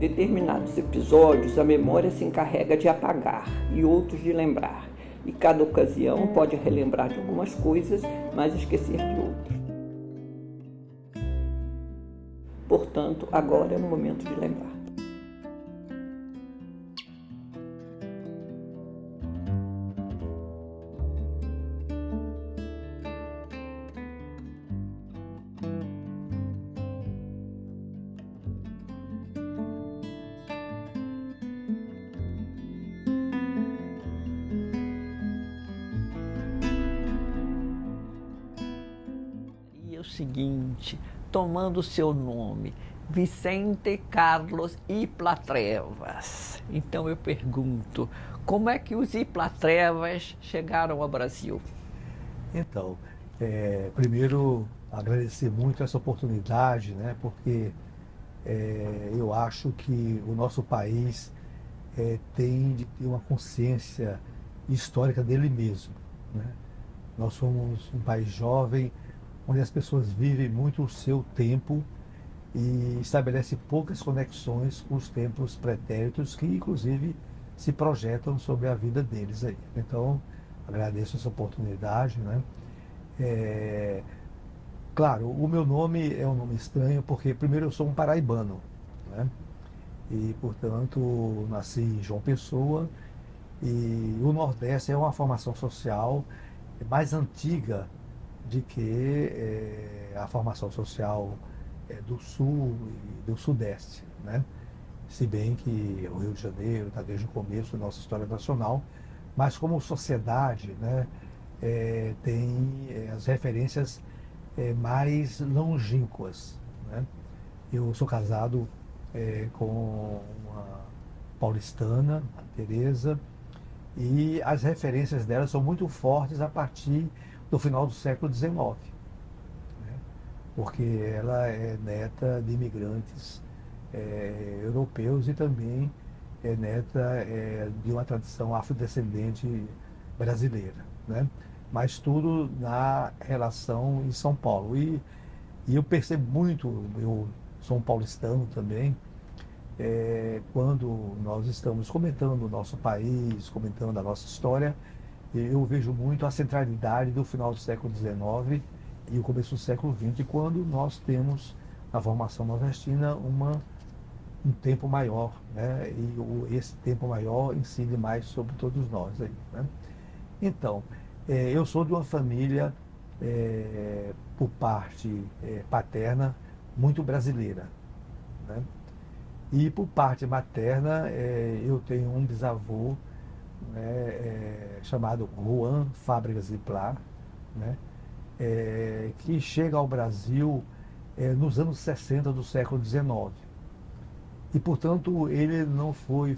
Determinados episódios a memória se encarrega de apagar e outros de lembrar, e cada ocasião pode relembrar de algumas coisas, mas esquecer de outras. Portanto, agora é o momento de lembrar. E é o seguinte, tomando o seu nome, Vicente Carlos Iplatrevas. Então eu pergunto, como é que os Iplatrevas chegaram ao Brasil? Então, primeiro agradecer muito essa oportunidade, né? Porque eu acho que o nosso país tem de ter uma consciência histórica dele mesmo, né? Nós somos um país jovem, onde as pessoas vivem muito o seu tempo e estabelecem poucas conexões com os tempos pretéritos que, inclusive, se projetam sobre a vida deles aí. Então, agradeço essa oportunidade, né? Claro, o meu nome é um nome estranho porque, primeiro, eu sou um paraibano, né? E, portanto, nasci em João Pessoa e o Nordeste é uma formação social mais antiga de que a formação social do Sul e do Sudeste, né? Se bem que o Rio de Janeiro está desde o começo da nossa história nacional, mas como sociedade, né, tem as referências mais longínquas, né? Eu sou casado com uma paulistana, a Tereza, e as referências dela são muito fortes a partir do final do século XIX, né? Porque ela é neta de imigrantes europeus e também é neta de uma tradição afrodescendente brasileira, né? Mas tudo na relação em São Paulo. E eu percebo muito, eu sou um paulistano também, quando nós estamos comentando o nosso país, comentando a nossa história, eu vejo muito a centralidade do final do século XIX e o começo do século XX, quando nós temos na formação nordestina um tempo maior, né? E esse tempo maior incide mais sobre todos nós aí, né? Então, eu sou de uma família, por parte paterna, muito brasileira, né? E por parte materna, eu tenho um bisavô, né, chamado Juan Fábricas e Plá, né, que chega ao Brasil nos anos 60 do século XIX. E, portanto, ele não foi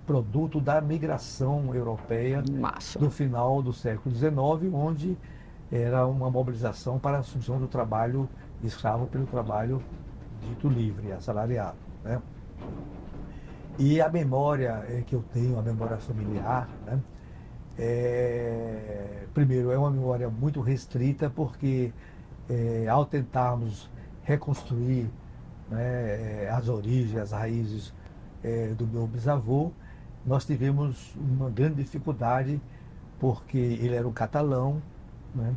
produto da migração europeia Massa. do final do século XIX, onde era uma mobilização para a assunção do trabalho escravo pelo trabalho dito livre, assalariado, né? E a memória que eu tenho, a memória familiar, né? Primeiro, é uma memória muito restrita, porque ao tentarmos reconstruir, né, as origens, as raízes do meu bisavô, nós tivemos uma grande dificuldade, porque ele era um catalão, né?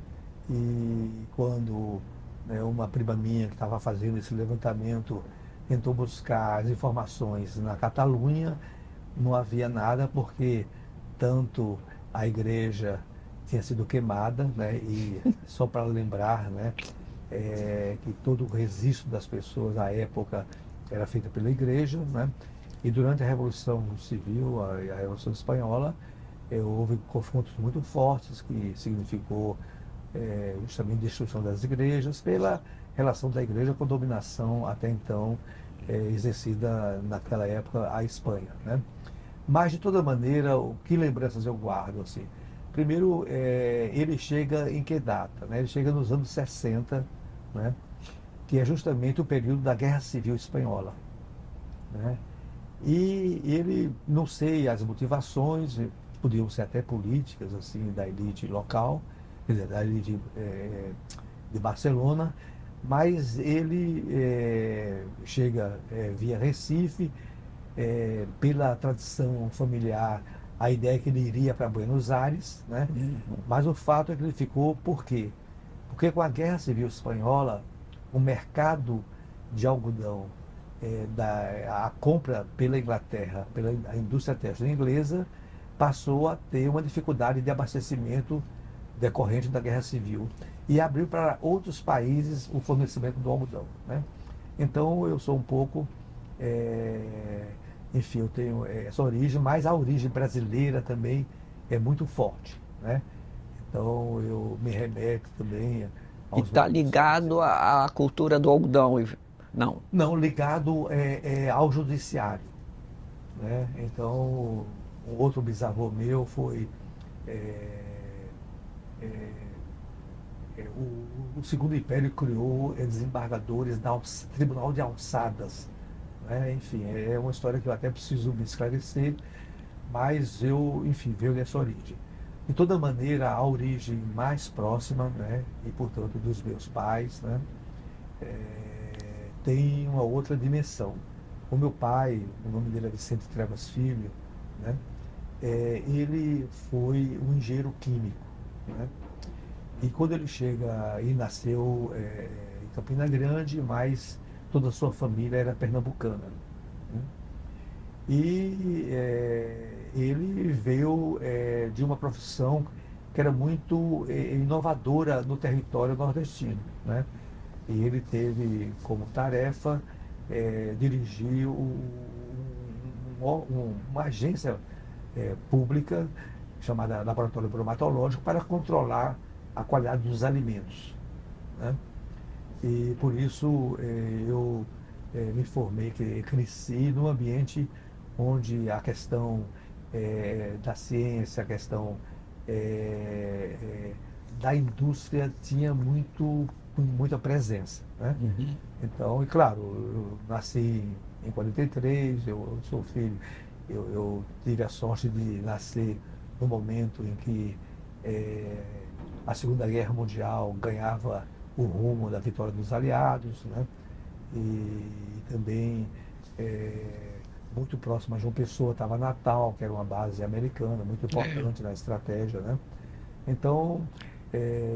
E quando, né, uma prima minha que estava fazendo esse levantamento tentou buscar as informações na Catalunha, não havia nada, porque tanto a igreja tinha sido queimada, né? E só para lembrar, né, que todo o registro das pessoas à época era feito pela igreja, né? E durante a Revolução Civil, a Revolução Espanhola, houve confrontos muito fortes, que significou justamente destruição das igrejas, pela relação da igreja com a dominação até então exercida naquela época à Espanha, né? Mas, de toda maneira, que lembranças eu guardo, assim? Primeiro, ele chega em que data, né? Ele chega nos anos 60, né? Que é justamente o período da Guerra Civil Espanhola, né? E ele, não sei as motivações, podiam ser até políticas, assim, da elite local, quer dizer, da elite de Barcelona, mas ele chega via Recife pela tradição familiar, a ideia é que ele iria para Buenos Aires, né? Mas o fato é que ele ficou, por quê? Porque com a Guerra Civil Espanhola, o mercado de algodão, a compra pela Inglaterra, pela indústria têxtil inglesa, passou a ter uma dificuldade de abastecimento decorrente da Guerra Civil e abriu para outros países o fornecimento do algodão, né? Então eu sou um pouco, enfim, eu tenho essa origem, mas a origem brasileira também é muito forte, né? Então eu me remeto também E aos está meus... ligado à cultura do algodão? Não. Não, ligado ao judiciário, né? Então, um outro bisavô meu foi é, o Segundo Império criou desembargadores da Tribunal de Alçadas, né? Enfim, é uma história que eu até preciso me esclarecer, mas eu, enfim, veio dessa origem. De toda maneira, a origem mais próxima, né, e portanto dos meus pais, né, tem uma outra dimensão. O meu pai, o nome dele é Vicente Trevas Filho, né, ele foi um engenheiro químico, né, e quando ele chega e nasceu em Campina Grande, mas toda a sua família era pernambucana, né. E ele veio de uma profissão que era muito inovadora no território nordestino, né? E ele teve como tarefa dirigir uma agência pública chamada Laboratório Bromatológico para controlar a qualidade dos alimentos, né? E por isso eu me formei, cresci num ambiente onde a questão da ciência, a questão da indústria tinha muita presença, né? Então, e claro, eu nasci em 43, eu sou filho, eu tive a sorte de nascer no momento em que a Segunda Guerra Mundial ganhava o rumo da vitória dos aliados, né? E também muito próximo a João Pessoa estava Natal, que era uma base americana, muito importante na estratégia, né? Então,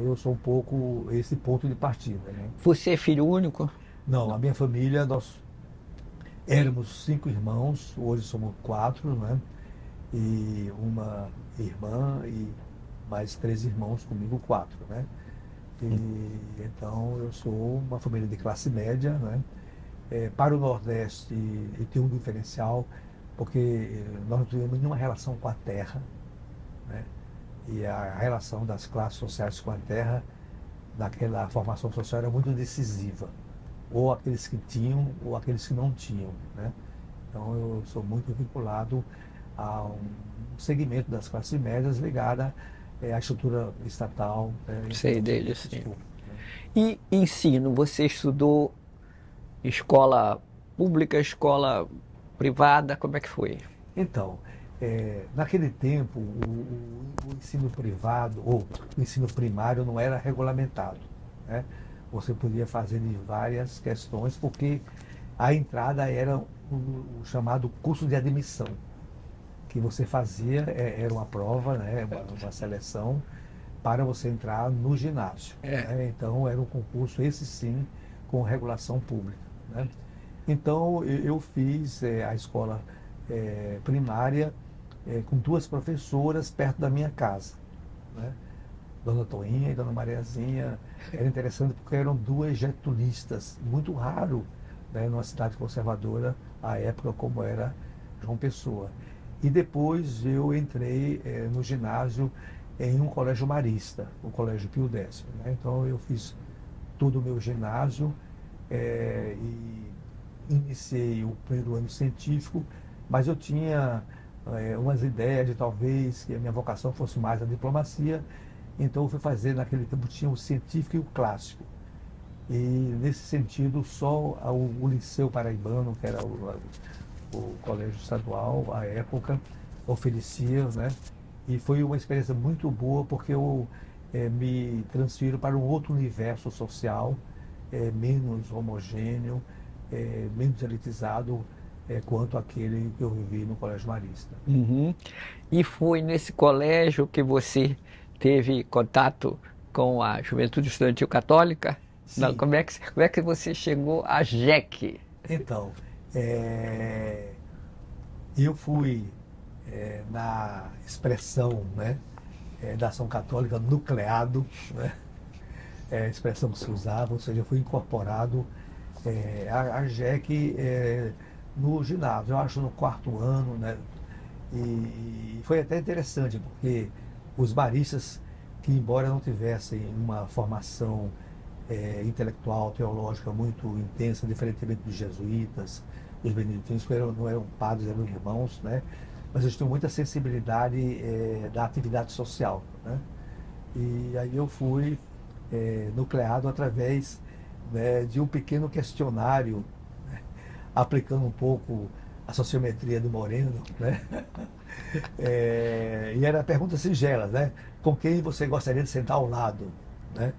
eu sou um pouco esse ponto de partida, né? Você é filho único? Não, a minha família, nós éramos 5 irmãos, hoje somos 4, né? E uma irmã e mais 3 irmãos, comigo 4, né? E, então, eu sou uma família de classe média, né? Para o Nordeste, e tem um diferencial, porque nós não temos nenhuma relação com a terra, né? E a relação das classes sociais com a terra, naquela formação social, era muito decisiva. Ou aqueles que tinham, ou aqueles que não tinham, né? Então, eu sou muito vinculado a um segmento das classes médias ligada à estrutura estatal. Sei dele, sim. Público, né? E ensino, você estudou escola pública, escola privada, como é que foi? Então, naquele tempo, o ensino privado, ou o ensino primário, não era regulamentado, né? Você podia fazer de várias questões, porque a entrada era o chamado curso de admissão, que você fazia, era uma prova, né? Uma seleção, para você entrar no ginásio, né? Então, era um concurso, esse sim, com regulação pública, né? Então, eu fiz a escola primária com 2 professoras perto da minha casa, né? Dona Toinha e Dona Mariazinha. Era interessante porque eram 2 getulistas, muito raro, né, numa cidade conservadora, à época como era João Pessoa. E depois eu entrei no ginásio em um colégio marista, o Colégio Pio X, né? Então eu fiz todo o meu ginásio e iniciei o primeiro ano científico, mas eu tinha umas ideias de talvez que a minha vocação fosse mais a diplomacia, então eu fui fazer, naquele tempo tinha o científico e o clássico. E nesse sentido, só o Liceu Paraibano, que era o colégio estadual, à época, oferecia, né? E foi uma experiência muito boa, porque eu me transfiro para um outro universo social, menos homogêneo, menos elitizado, quanto aquele que eu vivi no Colégio Marista. Uhum. E foi nesse colégio que você teve contato com a Juventude Estudantil Católica? Não, Sim. como é que você chegou a JEC? Então, eu fui na expressão, né, da ação católica nucleado, né, a expressão que se usava, ou seja, eu fui incorporado à JEC no ginásio, eu acho no quarto ano, né, e foi até interessante, porque os baristas, que embora não tivessem uma formação intelectual, teológica muito intensa, diferentemente dos jesuítas, dos beneditinos, que não eram padres, eram irmãos, né? Mas eles tinham muita sensibilidade da atividade social, né? E aí eu fui nucleado através, né, de um pequeno questionário, né, aplicando um pouco a sociometria do Moreno, né? E era perguntas singelas, né? Com quem você gostaria de sentar ao lado, né?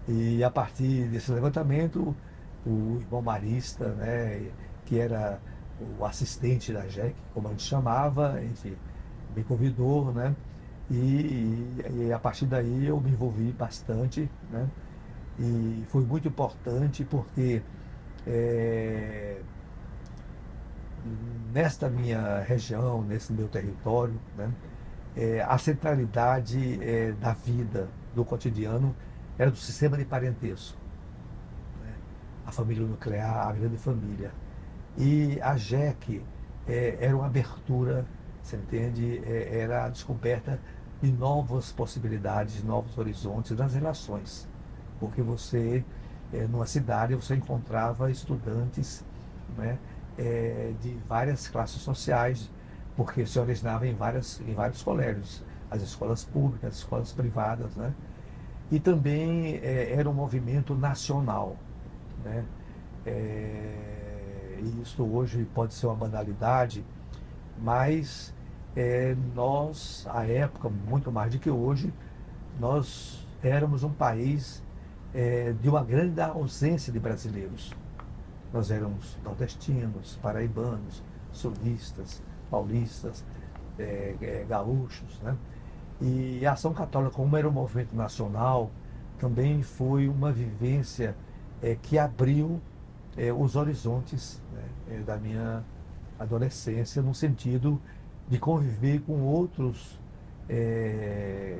E a partir desse levantamento, o irmão Marista, né, que era o assistente da JEC, como a gente chamava, enfim, me convidou, né? E a partir daí eu me envolvi bastante, né? E foi muito importante porque eh, nesta minha região, nesse meu território, né, a centralidade da vida, do cotidiano, era do sistema de parentesco, né? A família nuclear, a grande família. E a JEC era uma abertura, você entende? Era a descoberta de novas possibilidades, de novos horizontes das relações. Porque você, numa cidade, você encontrava estudantes, né, de várias classes sociais, porque se originava em vários colégios, as escolas públicas, as escolas privadas, né? E também era um movimento nacional, né? E isso hoje pode ser uma banalidade, mas nós, à época, muito mais do que hoje, nós éramos um país de uma grande ausência de brasileiros. Nós éramos nordestinos, paraibanos, sulistas, paulistas, gaúchos, né? E a Ação Católica, como era um movimento nacional, também foi uma vivência que abriu os horizontes, né, da minha adolescência, no sentido de conviver com outros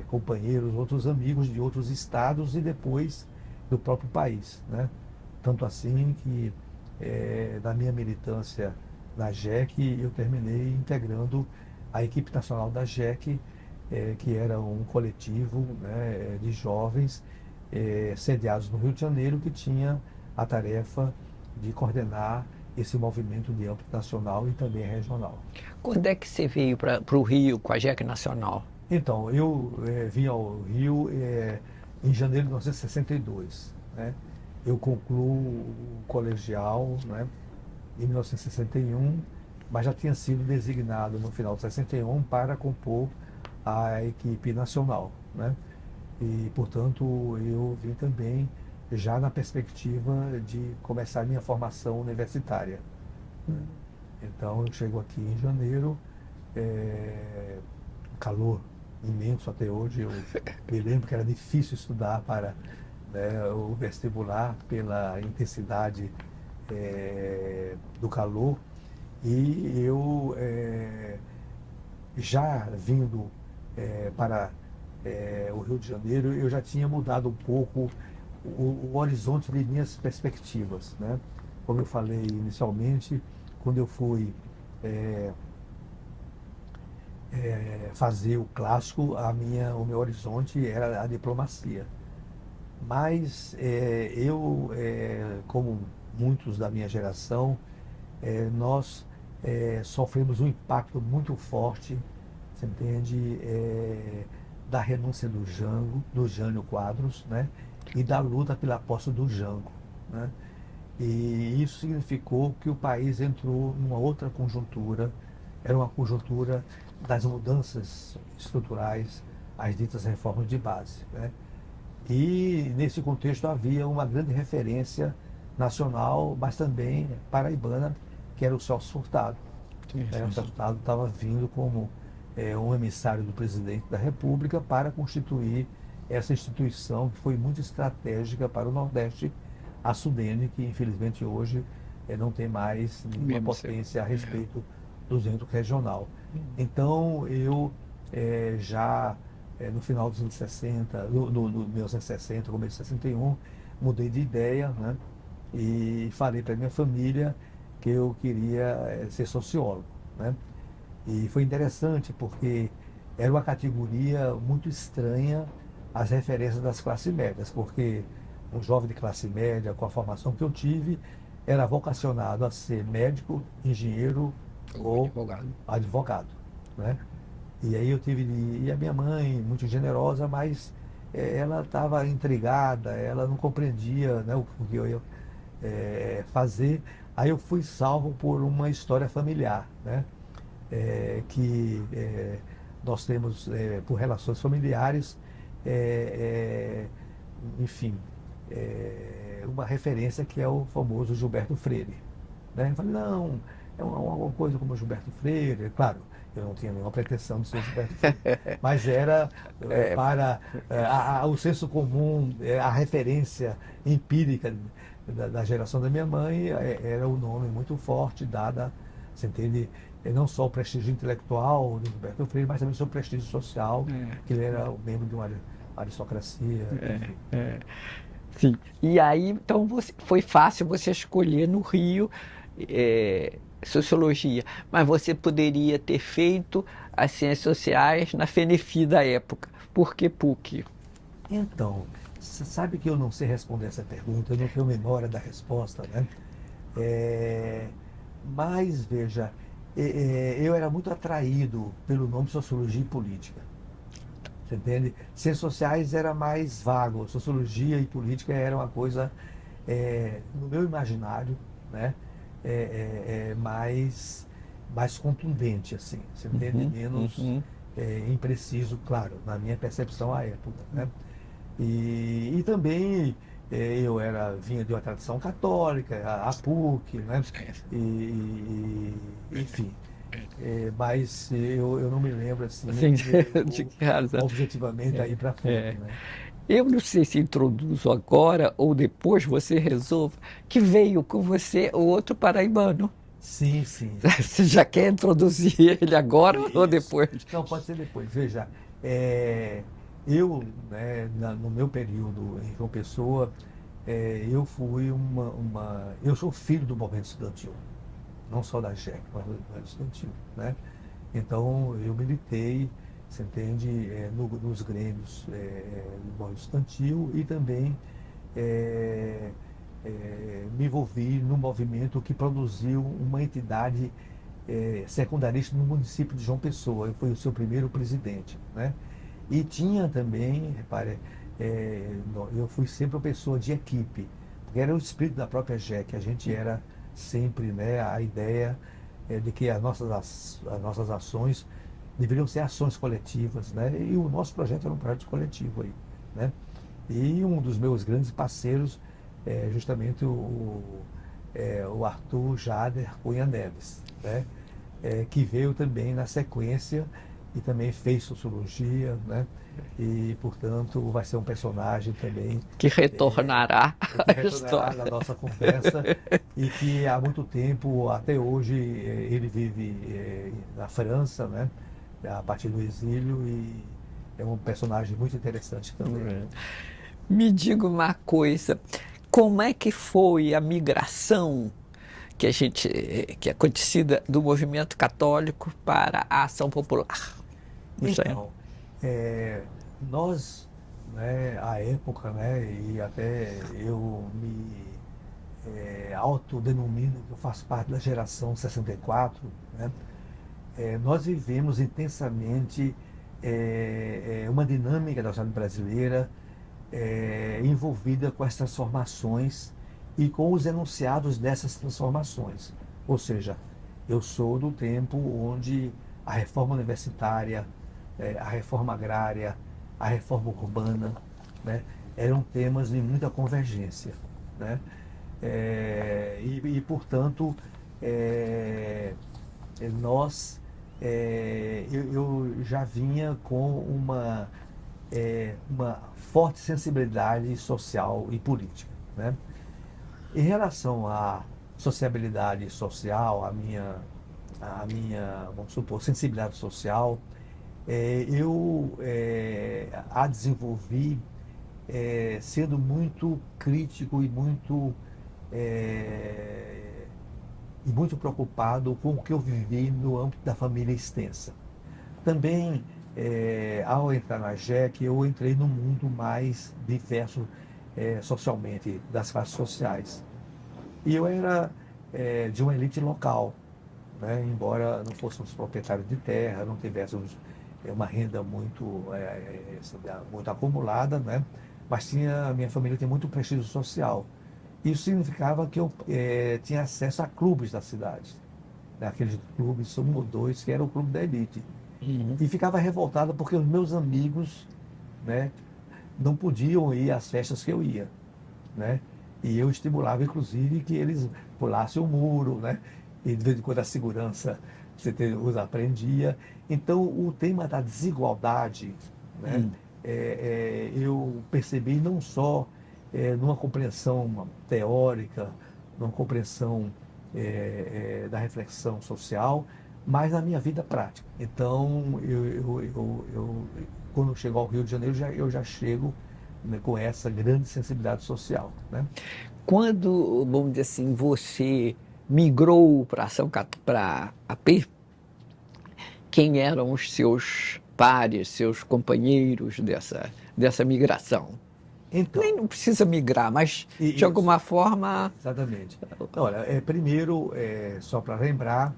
companheiros, outros amigos de outros estados e depois do próprio país, né? Tanto assim que na minha militância na JEC, eu terminei integrando a equipe nacional da JEC, que era um coletivo, né, de jovens sediados no Rio de Janeiro, que tinha a tarefa de coordenar esse movimento de âmbito nacional e também regional. Quando é que você veio para o Rio com a JEC Nacional? Então, eu vim ao Rio em janeiro de 1962, né? Eu concluo o colegial, né, em 1961, mas já tinha sido designado no final de 61 para compor a equipe nacional, né? E, portanto, eu vim também já na perspectiva de começar a minha formação universitária, né? Então, eu chego aqui em janeiro, calor imenso até hoje. Eu me lembro que era difícil estudar para, né, o vestibular pela intensidade do calor. E eu, já vindo para o Rio de Janeiro, eu já tinha mudado um pouco o horizonte de minhas perspectivas, né? Como eu falei inicialmente, quando eu fui fazer o clássico, o meu horizonte era a diplomacia. Mas eu, como muitos da minha geração, nós sofremos um impacto muito forte, você entende, da renúncia do Jânio Quadros, né, e da luta pela posse do Jango, né? E isso significou que o país entrou numa outra conjuntura, era uma conjuntura das mudanças estruturais, as ditas reformas de base, né? E nesse contexto havia uma grande referência nacional, mas também paraibana, que era o Celso Furtado. O Celso Furtado estava vindo como um emissário do presidente da República para constituir essa instituição que foi muito estratégica para o Nordeste, a Sudene, que infelizmente hoje não tem mais nenhuma potência a respeito do centro regional. Então eu já no final dos anos 60, no 1960, começo de 61, mudei de ideia, né? E falei para minha família que eu queria ser sociólogo, né? E foi interessante porque era uma categoria muito estranha às referências das classes médias, porque um jovem de classe média, com a formação que eu tive, era vocacionado a ser médico, engenheiro ou advogado, né? E aí e a minha mãe, muito generosa, mas ela estava intrigada, ela não compreendia, né, o que eu ia fazer. Aí eu fui salvo por uma história familiar, né? Que nós temos, por relações familiares, enfim, uma referência que é o famoso Gilberto Freire, né? Eu falei, não, é uma coisa como o Gilberto Freire, claro, eu não tinha nenhuma pretensão de ser Gilberto Freire, mas era para o senso comum, a referência empírica da geração da minha mãe, era um nome muito forte, dada, você entende, não só o prestígio intelectual do Gilberto Freire, mas também o seu prestígio social, que ele era membro de uma aristocracia. Sim. E aí, então, foi fácil você escolher no Rio sociologia, mas você poderia ter feito as ciências sociais na FENEFI da época. Por que PUC? Então, você sabe que eu não sei responder essa pergunta, eu não tenho memória da resposta, né? Mas, veja, eu era muito atraído pelo nome Sociologia e Política. Você entende? Ciências sociais era mais vago, sociologia e política era uma coisa, no meu imaginário, né? Mais contundente, assim. Você entende? Menos impreciso, claro, na minha percepção à época, né? E também eu vinha de uma tradição católica, a PUC, né? Enfim. Mas eu não me lembro assim, de que razão. objetivamente aí para PUC, né? Eu não sei se introduzo agora ou depois você resolve que veio com você o outro paraibano. Sim, sim. Você já quer introduzir ele agora ou depois? Não, pode ser depois. Veja, eu, né, no meu período em João Pessoa, eu fui eu sou filho do movimento estudantil, não só da JEC, mas do movimento estudantil, né? Então, eu militei, você entende, nos grêmios do movimento estudantil e também me envolvi no movimento que produziu uma entidade secundarista no município de João Pessoa. Eu fui o seu primeiro presidente, né? E tinha também, repare, eu fui sempre uma pessoa de equipe, porque era o espírito da própria JEC, a gente era sempre, né, a ideia de que as nossas ações deveriam ser ações coletivas, né? E o nosso projeto era um projeto coletivo aí, né? E um dos meus grandes parceiros é justamente o Arthur Jader Cunha Neves, né? Que veio também na sequência e também fez sociologia, né? E, portanto, vai ser um personagem também que retornará na nossa conversa e que há muito tempo, até hoje, ele vive na França, né? A partir do exílio, e é um personagem muito interessante também. Me diga uma coisa, como é que foi a migração que é acontecida do movimento católico para a ação popular? Então, nós, né, à época, né, e até eu me autodenomino que eu faço parte da geração 64, né? Nós vivemos intensamente uma dinâmica da sociedade brasileira envolvida com as transformações e com os enunciados dessas transformações. Ou seja, eu sou do tempo onde a reforma universitária, a reforma agrária, a reforma urbana, né, eram temas de muita convergência, né? Portanto, eu já vinha com uma forte sensibilidade social e política, né? Em relação à sociabilidade social, vamos supor, sensibilidade social, eu a desenvolvi sendo muito crítico e muito preocupado com o que eu vivi no âmbito da família extensa. Também, ao entrar na JEC, eu entrei num mundo mais diverso socialmente, das classes sociais. E eu era de uma elite local, né? Embora não fôssemos proprietários de terra, não tivéssemos uma renda muito acumulada, né? Mas a minha família tem muito prestígio social. Isso significava que eu tinha acesso a clubes da cidade, né? Aqueles clubes, um ou dois, que era o clube da elite. Uhum. E ficava revoltada porque os meus amigos, né, não podiam ir às festas que eu ia, né? E eu estimulava, inclusive, que eles pulassem o muro, né? E de vez em quando a segurança os aprendia. Então, o tema da desigualdade, né, eu percebi não só numa compreensão teórica, numa compreensão da reflexão social, mas na minha vida prática. Então, quando eu chego ao Rio de Janeiro, eu já chego, né, com essa grande sensibilidade social, né? Quando, vamos dizer assim, você migrou para AP, quem eram os seus pares, seus companheiros dessa migração? Então, Nem não precisa migrar, mas de isso. alguma forma. Exatamente. Olha, primeiro, só para lembrar,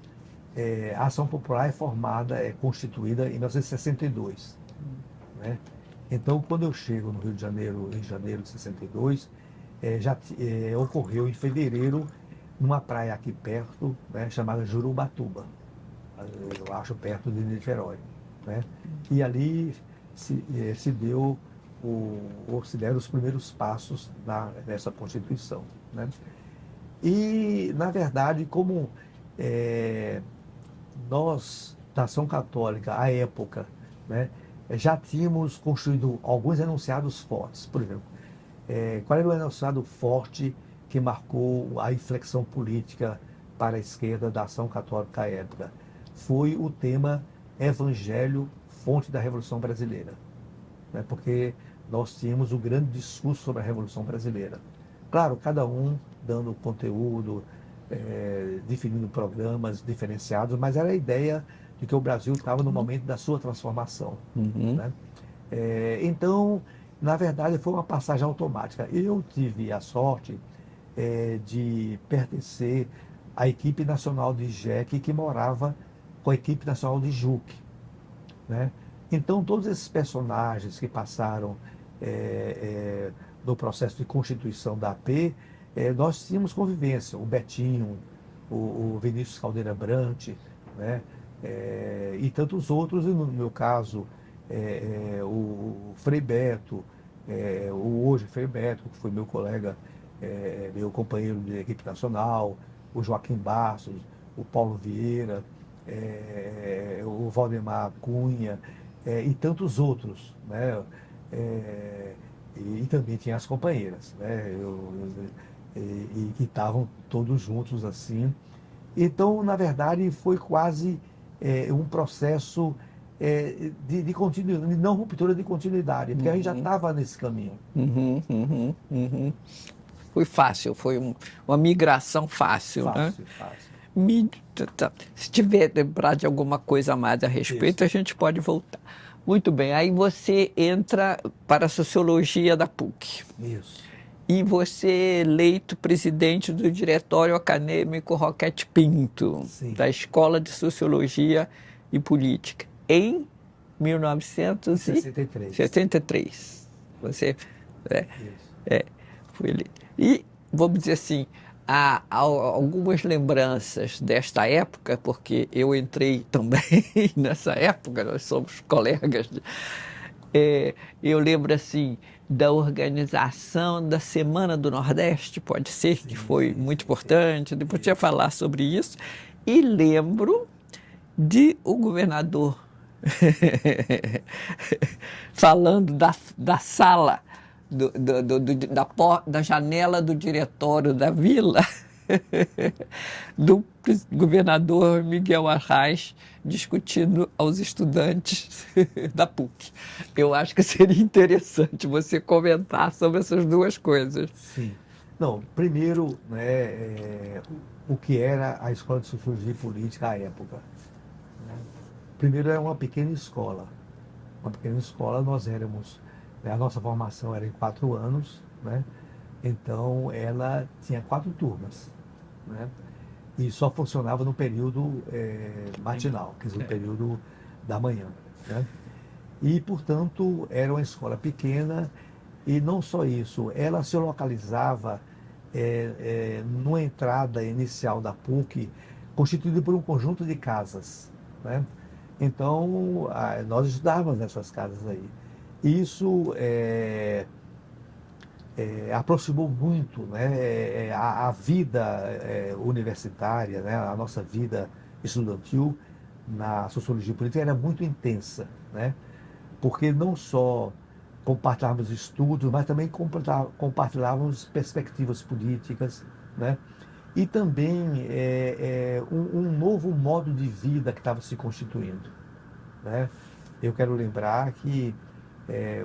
a Ação Popular é constituída em 1962, né? Então, quando eu chego no Rio de Janeiro, em janeiro de 62, ocorreu em fevereiro, numa praia aqui perto, né, chamada Jurubatuba, eu acho perto de Niterói, né? E ali se deram os primeiros passos nessa Constituição, né? E, na verdade, como nós, da Ação Católica, à época, né, já tínhamos construído alguns enunciados fortes. Por exemplo, qual era o enunciado forte que marcou a inflexão política para a esquerda da Ação Católica à época? Foi o tema Evangelho, fonte da Revolução Brasileira, né? Porque nós tínhamos o grande discurso sobre a Revolução Brasileira. Claro, cada um dando conteúdo, definindo programas diferenciados, mas era a ideia de que o Brasil estava no momento da sua transformação, né? Então, na verdade, foi uma passagem automática. Eu tive a sorte de pertencer à equipe nacional de JEC, que morava com a equipe nacional de JUC, né? Então, todos esses personagens que passaram no processo de constituição da AP, nós tínhamos convivência. O Betinho, o Vinícius Caldeira Brant, né? E tantos outros, e no meu caso, o Frei Beto, o hoje Frei Beto, que foi meu colega, meu companheiro de equipe nacional, o Joaquim Bastos, o Paulo Vieira, o Valdemar Cunha, e tantos outros, né? E também tinha as companheiras, né? E que estavam todos juntos assim. Então, na verdade, foi quase um processo de continuidade, de não ruptura de continuidade, porque a gente já estava nesse caminho. Foi fácil, foi uma migração fácil, né? Fácil. Se tiver lembrar de alguma coisa a mais a respeito, Isso. a gente pode voltar. Muito bem, aí você entra para a Sociologia da PUC. Isso. E você é eleito presidente do Diretório Acadêmico Roquete Pinto, Sim. da Escola de Sociologia e Política, em 1973. Você foi eleito. E, vamos dizer assim, há algumas lembranças desta época, porque eu entrei também nessa época, nós somos colegas. Eu lembro assim, da organização da Semana do Nordeste, pode ser, que foi muito importante, depois tinha falar sobre isso, e lembro de o governador falando da sala, da janela do diretório da vila, do governador Miguel Arraes discutindo aos estudantes da PUC. Eu acho que seria interessante você comentar sobre essas duas coisas. Sim. Não, primeiro, né, o que era a Escola de Sociologia e Política à época. Né? Primeiro, era uma pequena escola. Uma pequena escola, nós éramos, né, a nossa formação era em 4 anos, né? Então ela tinha 4 turmas, né? E só funcionava no período matinal, quer dizer, no período da manhã, né? E, portanto, era uma escola pequena e não só isso, ela se localizava numa entrada inicial da PUC, constituída por um conjunto de casas, né? Então, nós estudávamos nessas casas aí. Isso aproximou muito, né, a vida universitária, né, a nossa vida estudantil na sociologia política era muito intensa, né, porque não só compartilhávamos estudos, mas também compartilhávamos perspectivas políticas, né, e também um novo modo de vida que estava se constituindo, né. Eu quero lembrar que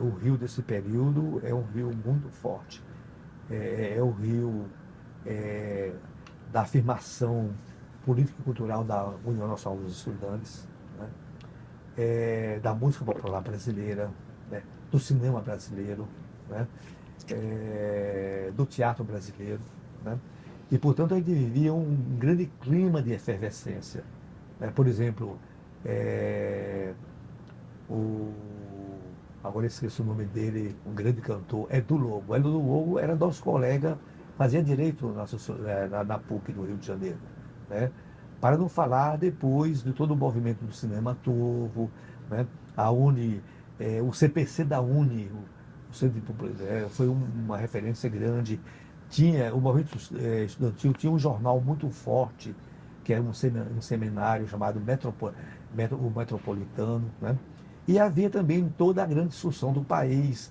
o Rio desse período é um rio muito forte. É o rio da afirmação política e cultural da União Nacional dos Estudantes, né? Da música popular brasileira, né? Do cinema brasileiro, né? Do teatro brasileiro, né? E, portanto, a gente vivia um grande clima de efervescência, né? Por exemplo, agora esqueço o nome dele, um grande cantor, Edu Lobo. Edu Lobo era nosso colega, fazia direito na PUC do Rio de Janeiro, né? Para não falar depois de todo o movimento do cinema turvo, né? A Uni, o CPC da Uni, o Centro de, foi uma referência grande. O movimento estudantil tinha um jornal muito forte, que era um seminário chamado o Metropolitano, né? E havia também toda a grande discussão do país,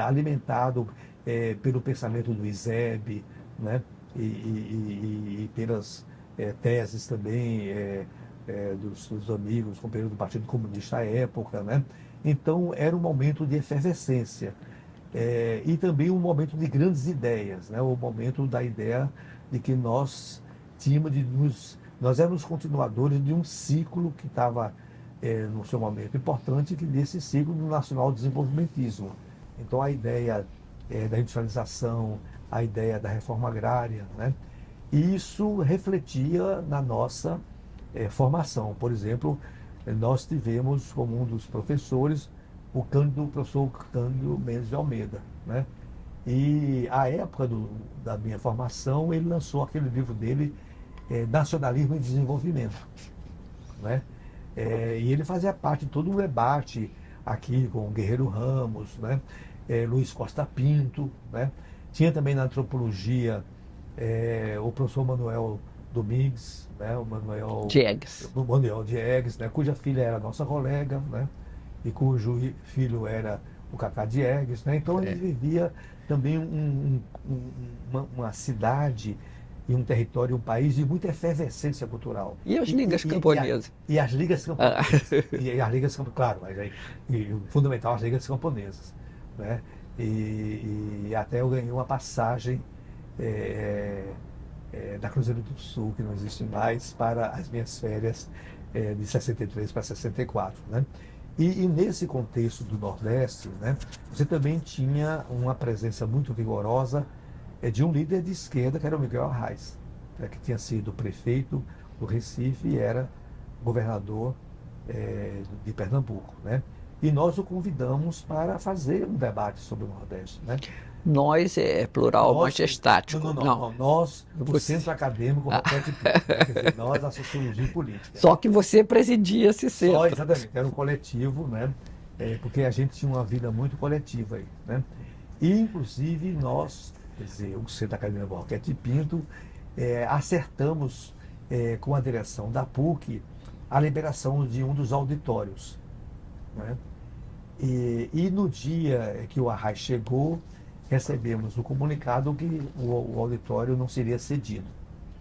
alimentado pelo pensamento do ISEB, né? E pelas teses também dos amigos, companheiros do Partido Comunista à época, né? Então, era um momento de efervescência e também um momento de grandes ideias, né? O momento da ideia de que nós éramos continuadores de um ciclo que estava no seu momento importante, que desse ciclo do nacional desenvolvimentismo. Então, a ideia da industrialização, a ideia da reforma agrária, né? E isso refletia na nossa formação. Por exemplo, nós tivemos como um dos professores o professor Cândido Mendes de Almeida, né? E à época da minha formação, ele lançou aquele livro dele, Nacionalismo e Desenvolvimento, né? E ele fazia parte de todo um debate aqui com o Guerreiro Ramos, né? Luiz Costa Pinto, né? Tinha também na antropologia o professor Manuel Domingues, né? O Manuel Diegues, né? Cuja filha era nossa colega, né? E cujo filho era o Cacá Diegues, né? Então ele vivia também uma cidade e um território, um país de muita efervescência cultural. E as ligas camponesas? E as ligas camponesas. E as ligas camponesas, claro, mas fundamental as ligas camponesas, né? E até eu ganhei uma passagem da Cruzeiro do Sul, que não existe mais, para as minhas férias de 63 para 64, né? E nesse contexto do Nordeste, né, você também tinha uma presença muito vigorosa de um líder de esquerda, que era o Miguel Arraes, né, que tinha sido prefeito do Recife e era governador de Pernambuco, né? E nós o convidamos para fazer um debate sobre o Nordeste, né? Nós é plural majestático. Não. Nós, o Centro Acadêmico Roquete Pinto, quer dizer, nós, a Sociologia e Política. Só que você presidia esse centro. Exatamente, era um coletivo, né? Porque a gente tinha uma vida muito coletiva aí, né? E, inclusive, nós, quer dizer, o Centro Acadêmico Roquete Pinto, acertamos com a direção da PUC a liberação de um dos auditórios, né? E no dia que o Arraes chegou, recebemos o comunicado que o auditório não seria cedido,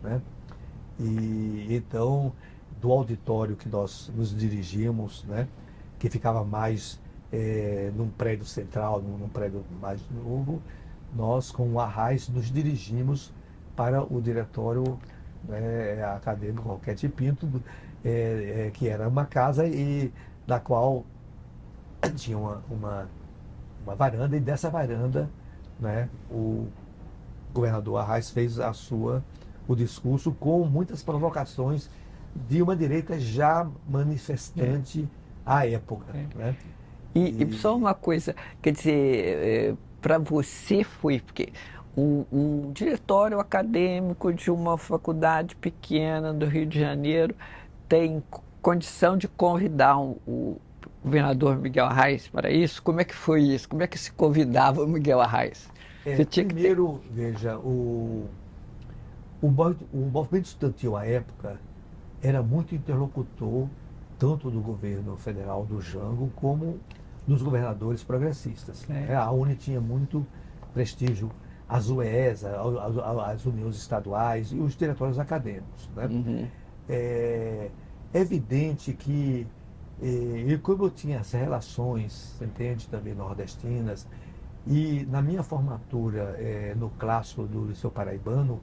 né? E então, do auditório que nós nos dirigimos, né, que ficava mais num prédio central, num prédio mais novo, nós, com o Arraes, nos dirigimos para o diretório acadêmico Roquete Pinto, que era uma casa e da qual tinha uma varanda, e dessa varanda, né, o governador Arraes fez o discurso com muitas provocações de uma direita já manifestante à época, né? E só uma coisa, quer dizer, para você foi, porque um diretório acadêmico de uma faculdade pequena do Rio de Janeiro tem condição de convidar o governador Miguel Arraes para isso? Como é que foi isso? Como é que se convidava o Miguel Arraes? Primeiro, veja, o movimento estudantil à época era muito interlocutor tanto do governo federal do Jango como dos governadores progressistas. A UNE tinha muito prestígio, as UES, as uniões estaduais e os diretórios acadêmicos, né? Uhum. É evidente que, e como eu tinha as relações, entende, também nordestinas, e na minha formatura no clássico do Liceu Paraibano,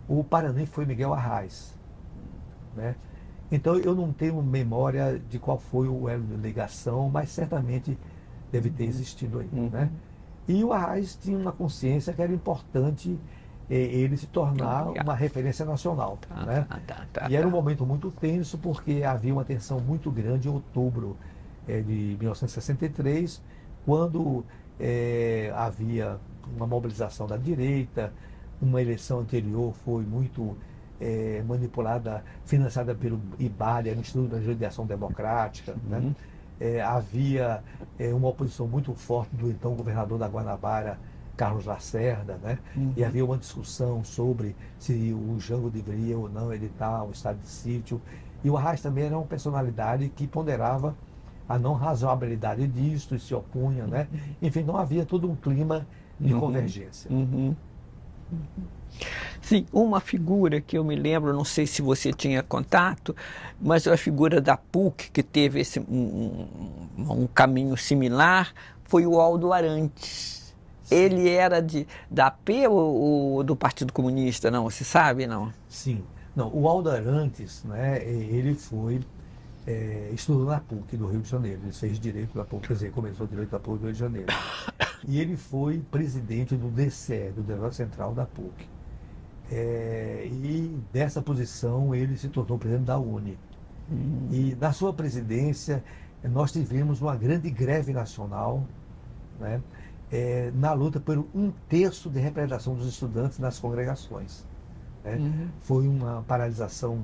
o Paranã foi Miguel Arraes, né? Então eu não tenho memória de qual foi o elo de ligação, mas certamente deve ter existido aí, né? E o Arraes tinha uma consciência que era importante ele se tornar uma referência nacional, né? E era um momento muito tenso, porque havia uma tensão muito grande em outubro de 1963, quando havia uma mobilização da direita, uma eleição anterior foi muito manipulada, financiada pelo IBAD, no Instituto Brasileiro de Ação Democrática, né? Havia uma oposição muito forte do então governador da Guanabara, Carlos Lacerda, né? E havia uma discussão sobre se o Jango deveria ou não editar o estado de sítio. E o Arraes também era uma personalidade que ponderava a não razoabilidade disto e se opunha, né? Enfim, não havia todo um clima de convergência. Sim, uma figura que eu me lembro, não sei se você tinha contato, mas a figura da PUC que teve um caminho similar foi o Aldo Arantes. Sim. Ele era da AP ou do Partido Comunista, não? Você sabe, não? Sim. Não, o Aldo Arantes, né, ele foi estudou na PUC do Rio de Janeiro. Ele fez direito na PUC, quer dizer, começou direito na PUC do Rio de Janeiro. E ele foi presidente do DCE, do Diretório Central da PUC. E dessa posição ele se tornou presidente da UNE. E na sua presidência nós tivemos uma grande greve nacional, né, na luta por 1/3 de representação dos estudantes nas congregações, né? Foi uma paralisação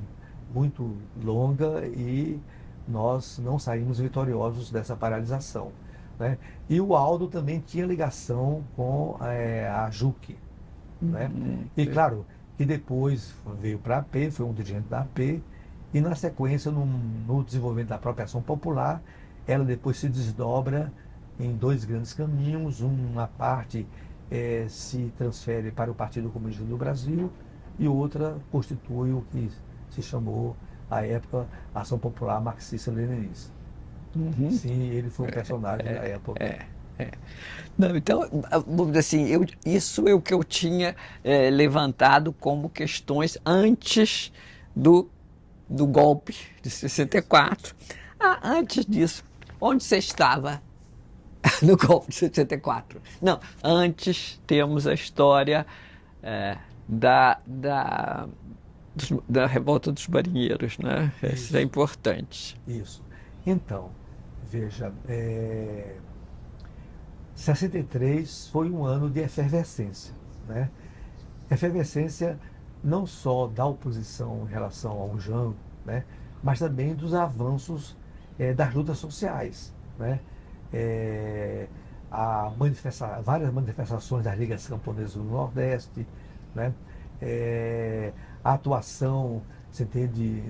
muito longa e nós não saímos vitoriosos dessa paralisação, né? E o Aldo também tinha ligação com a JUC, né? E claro que depois veio para a AP, foi um dirigente da AP, e na sequência, no desenvolvimento da própria ação popular, ela depois se desdobra em dois grandes caminhos. Uma parte se transfere para o Partido Comunista do Brasil e outra constitui o que se chamou, à época, Ação Popular Marxista-Leninista. Sim, ele foi um personagem da época. Não, então, vamos dizer assim, isso é o que eu tinha levantado como questões antes do golpe de 64. Antes disso, onde você estava no golpe de 64? Não, antes temos a história da revolta dos marinheiros, né? Isso é importante. Isso. Então, veja, 63 foi um ano de efervescência, né? Efervescência não só da oposição em relação ao Jango, né, mas também dos avanços das lutas sociais, né? várias manifestações das ligas camponesas no Nordeste, né? A atuação, você entende,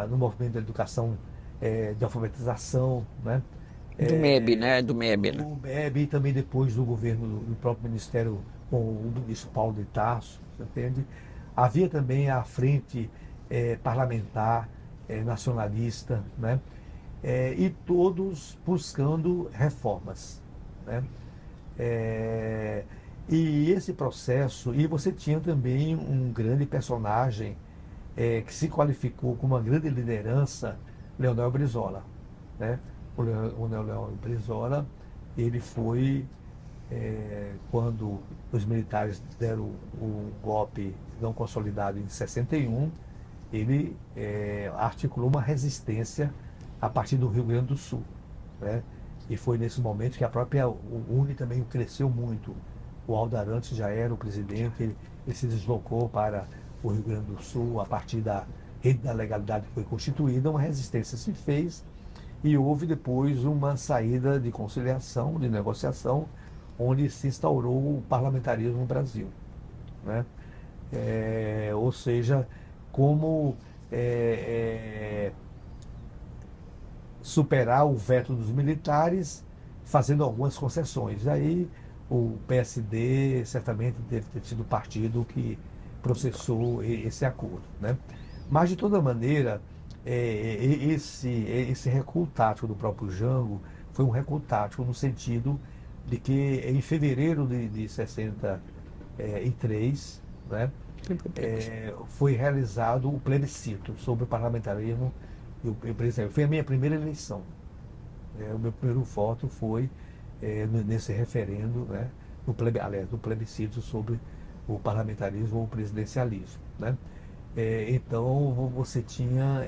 no movimento da educação, de alfabetização, né? Do MEB, né? Do MEB, né? O MEB e também depois do governo do próprio Ministério com o ministro Paulo de Tarso, você entende? Havia também a frente parlamentar nacionalista, né? E todos buscando reformas, né? E esse processo, e você tinha também um grande personagem que se qualificou como uma grande liderança, Leonel Brizola, né? O Leonel Brizola, ele foi, quando os militares deram o golpe não consolidado em 61, ele articulou uma resistência a partir do Rio Grande do Sul, né? E foi nesse momento que a própria UNE também cresceu muito. O Aldo Arantes já era o presidente, ele se deslocou para o Rio Grande do Sul a partir da rede da legalidade que foi constituída, uma resistência se fez e houve depois uma saída de conciliação, de negociação, onde se instaurou o parlamentarismo no Brasil, né? Ou seja, como superar o veto dos militares, fazendo algumas concessões. Aí o PSD certamente deve ter sido o partido que processou esse acordo, né? Mas, de toda maneira, esse recuo tático do próprio Jango foi um recuo tático no sentido de que em fevereiro de 63, né, foi realizado o plebiscito sobre o parlamentarismo e o presidencialismo. Foi a minha primeira eleição. O meu primeiro voto foi nesse referendo, né, no plebiscito sobre o parlamentarismo ou o presidencialismo, né? Então você tinha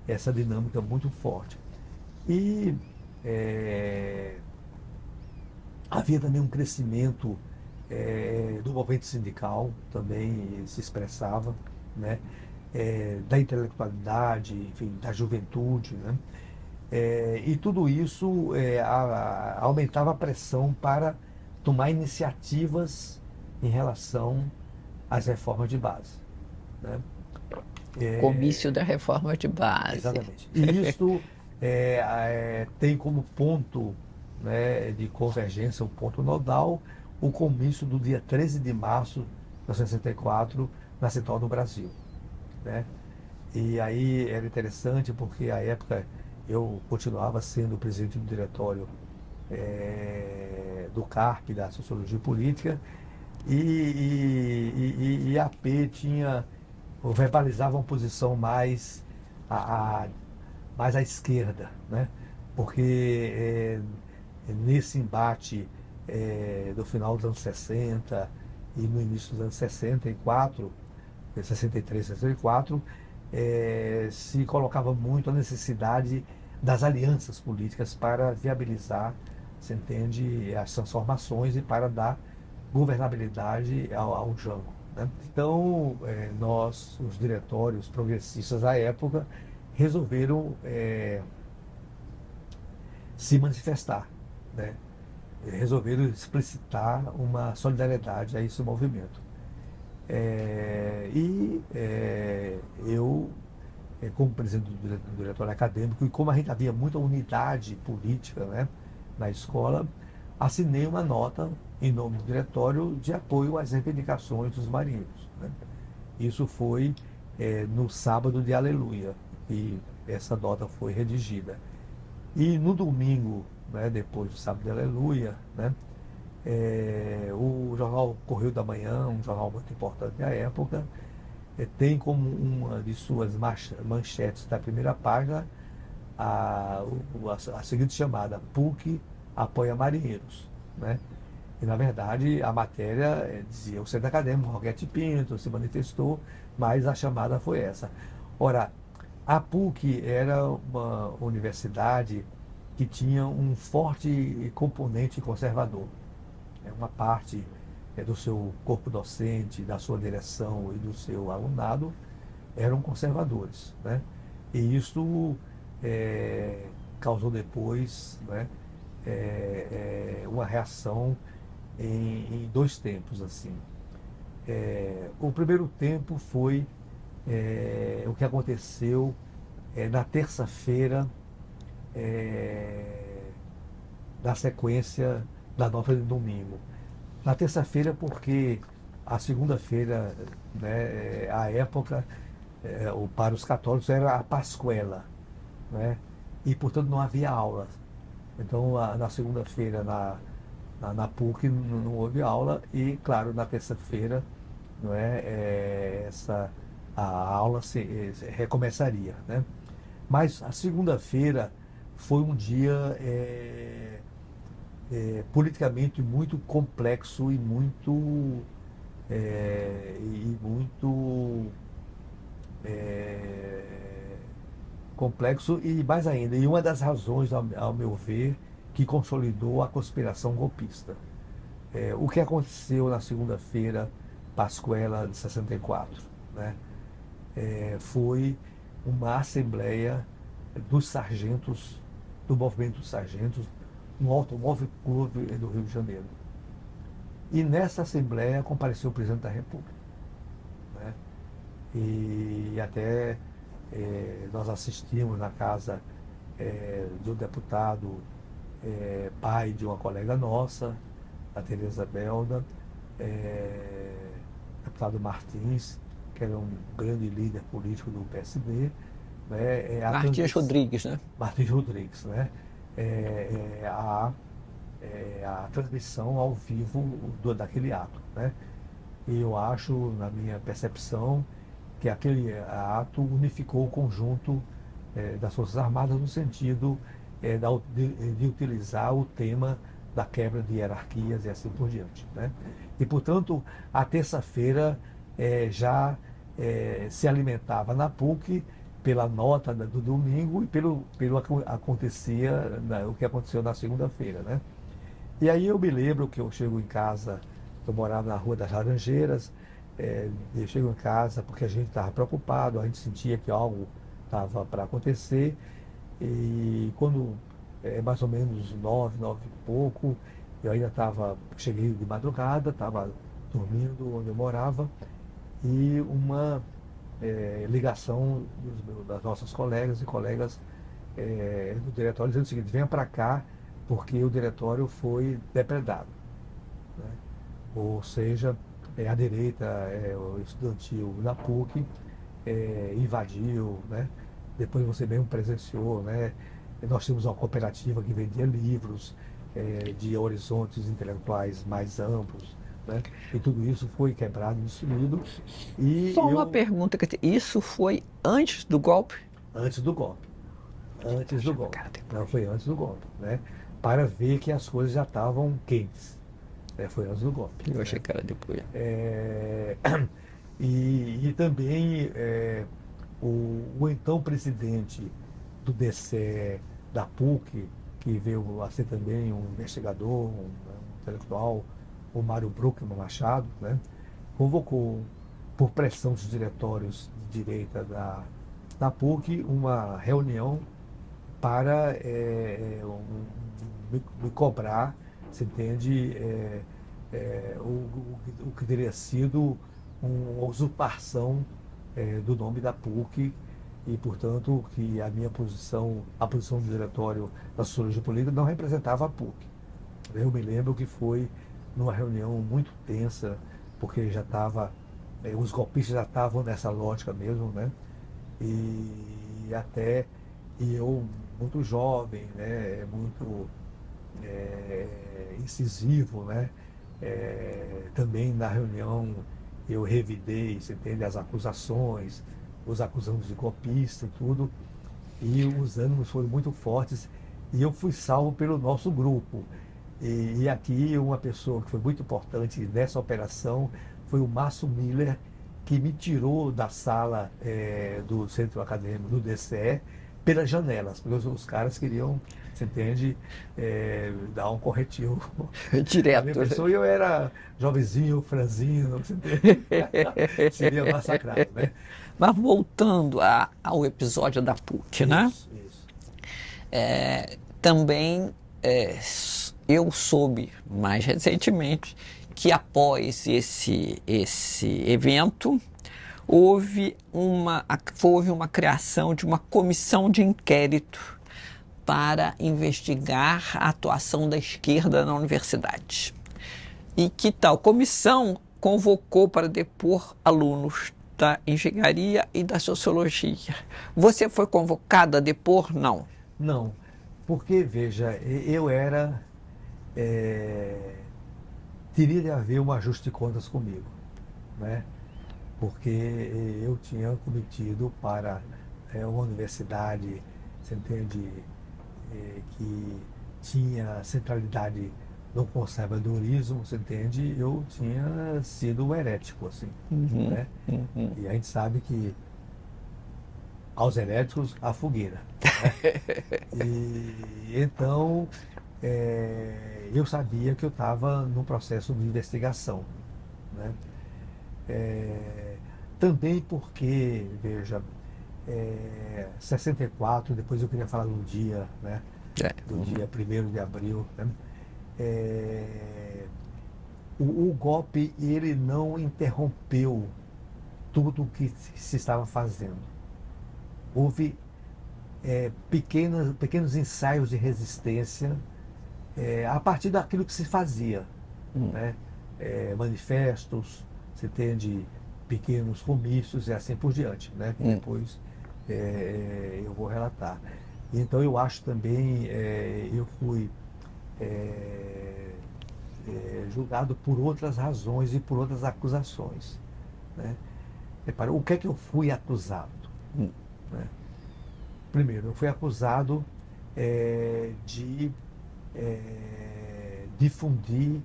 essa dinâmica muito forte. E havia também um crescimento do movimento sindical, também se expressava, né? Da intelectualidade, enfim, da juventude, né? E tudo isso aumentava a pressão para tomar iniciativas em relação às reformas de base, né? Comício da reforma de base. Exatamente. E isso tem como ponto, né, de convergência, um ponto nodal, o comício do dia 13 de março de 1964, na Central do Brasil, né? E aí era interessante porque, à época, eu continuava sendo presidente do diretório do CARP, da Sociologia Política, e a AP verbalizava uma posição mais à esquerda, né? Porque nesse embate do final dos anos 60 e no início dos anos 64, 63, 64, se colocava muito a necessidade das alianças políticas para viabilizar, se entende, as transformações e para dar governabilidade ao Jango, né? Então, nós, os diretórios progressistas da época, resolveram se manifestar, né? Resolveram explicitar uma solidariedade a esse movimento. Eu, como presidente do diretório acadêmico, e como a gente havia muita unidade política, né, na escola, assinei uma nota em nome do diretório de apoio às reivindicações dos marinheiros, né? Isso foi no sábado de Aleluia, e essa nota foi redigida. E no domingo, né, depois do sábado de Aleluia, né, o jornal Correio da Manhã, um jornal muito importante da época, tem como uma de suas manchetes da primeira página a seguinte chamada: PUC apoia marinheiros, né? E, na verdade, a matéria dizia: o centro acadêmico Roquete Pinto se manifestou, mas a chamada foi essa. Ora, a PUC era uma universidade que tinha um forte componente conservador. Uma parte do seu corpo docente, da sua direção e do seu alunado eram conservadores, né? E isso causou depois, né, uma reação em dois tempos, assim. O primeiro tempo foi o que aconteceu na terça-feira, na sequência da nota de domingo. Na terça-feira, porque a segunda-feira, né, à época, para os católicos era a Pascuela, né? E, portanto, não havia aulas. Então, na segunda-feira, na PUC, não houve aula e, claro, na terça-feira, não é, a aula recomeçaria, né? Mas a segunda-feira foi um dia politicamente muito complexo e muito complexo e mais ainda, e uma das razões, ao meu ver, que consolidou a conspiração golpista. O que aconteceu na segunda-feira, Pascuela de 64, né? Foi uma assembleia dos sargentos, do movimento dos sargentos, no Automóvel Clube do Rio de Janeiro. E nessa assembleia compareceu o presidente da República, né? E até nós assistimos na casa do deputado, pai de uma colega nossa, a Tereza Belda, deputado Martins, que era um grande líder político do PSD, né? Martins Rodrigues, né? Martins Rodrigues, né? A transmissão ao vivo daquele ato, né? E eu acho, na minha percepção, que aquele ato unificou o conjunto das Forças Armadas no sentido de utilizar o tema da quebra de hierarquias e assim por diante, né? E, portanto, a terça-feira já se alimentava na PUC pela nota do domingo e pelo o que aconteceu na segunda-feira, né? E aí eu me lembro que eu chego em casa, eu morava na Rua das Laranjeiras, eu chego em casa porque a gente estava preocupado, a gente sentia que algo estava para acontecer, e quando mais ou menos 9 e pouco, eu ainda cheguei de madrugada, estava dormindo onde eu morava, e uma ligação das nossas colegas e colegas do diretório dizendo o seguinte: venha para cá, porque o diretório foi depredado, né? Ou seja, a direita, o estudantil da PUC invadiu, né? Depois você mesmo presenciou, né? Nós tínhamos uma cooperativa que vendia livros de horizontes intelectuais mais amplos, né? E tudo isso foi quebrado, destruído. Só uma pergunta, isso foi antes do golpe? Antes do golpe. Antes do golpe. Não, foi antes do golpe, né? Para ver que as coisas já estavam quentes. Foi antes do golpe. Eu achei que era depois. E também o então presidente do DCE da PUC, que veio a ser também um investigador, um intelectual, o Mário Bruckmann Machado, né? Convocou, por pressão dos diretórios de direita da PUC, uma reunião para me cobrar, se entende, o que teria sido uma usurpação do nome da PUC e, portanto, que a minha posição, a posição do diretório da Sociologia Política não representava a PUC. Eu me lembro que foi numa reunião muito tensa, porque já estava, os golpistas já estavam nessa lógica mesmo, né? E eu, muito jovem, né? Muito incisivo, né? Também na reunião eu revidei, você entende, as acusações, os acusamos de golpista e tudo, e os ânimos foram muito fortes, e eu fui salvo pelo nosso grupo. E aqui uma pessoa que foi muito importante nessa operação foi o Márcio Miller, que me tirou da sala do centro acadêmico do DCE pelas janelas, porque os caras queriam, você entende, dar um corretivo direto. A minha pessoa, eu era jovenzinho, franzino, você entende? Seria massacrado, né? Mas voltando ao episódio da PUC, né? Isso. Também eu soube mais recentemente que após esse evento houve uma criação de uma comissão de inquérito para investigar a atuação da esquerda na universidade. E que tal comissão convocou para depor alunos da engenharia e da sociologia. Você foi convocado a depor? Não. Não, porque, veja, eu era... teria de haver um ajuste de contas comigo, né? Porque eu tinha cometido para uma universidade, você entende, que tinha centralidade no conservadorismo, você entende, eu tinha sido um herético, assim, né? E a gente sabe que aos heréticos, a fogueira, né? E então, eu sabia que eu estava num processo de investigação, né? Também porque, veja, 64, depois eu queria falar do dia, né? Do dia 1º de abril, né? O golpe, ele não interrompeu tudo o que se estava fazendo. Houve pequenos ensaios de resistência a partir daquilo que se fazia, né? Manifestos, você entende, pequenos comícios e assim por diante, né? Que depois eu vou relatar. Então eu acho também, eu fui julgado por outras razões e por outras acusações, né? Repara, o que é que eu fui acusado? Né? Primeiro, eu fui acusado de difundir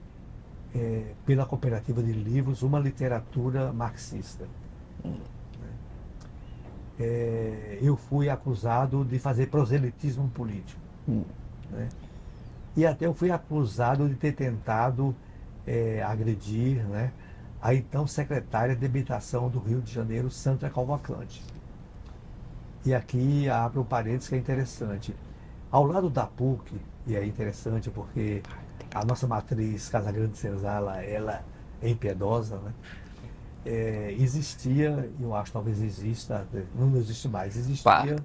pela cooperativa de livros uma literatura marxista. Eu fui acusado de fazer proselitismo político. Né? E até eu fui acusado de ter tentado agredir, né, a então secretária de Habitação do Rio de Janeiro, Sandra Cavalcante. E aqui abro um parênteses que é interessante. Ao lado da PUC, e é interessante porque a nossa matriz Casagrande Senzala, ela é impiedosa, né? Existia, eu acho que talvez exista, não existe mais, existia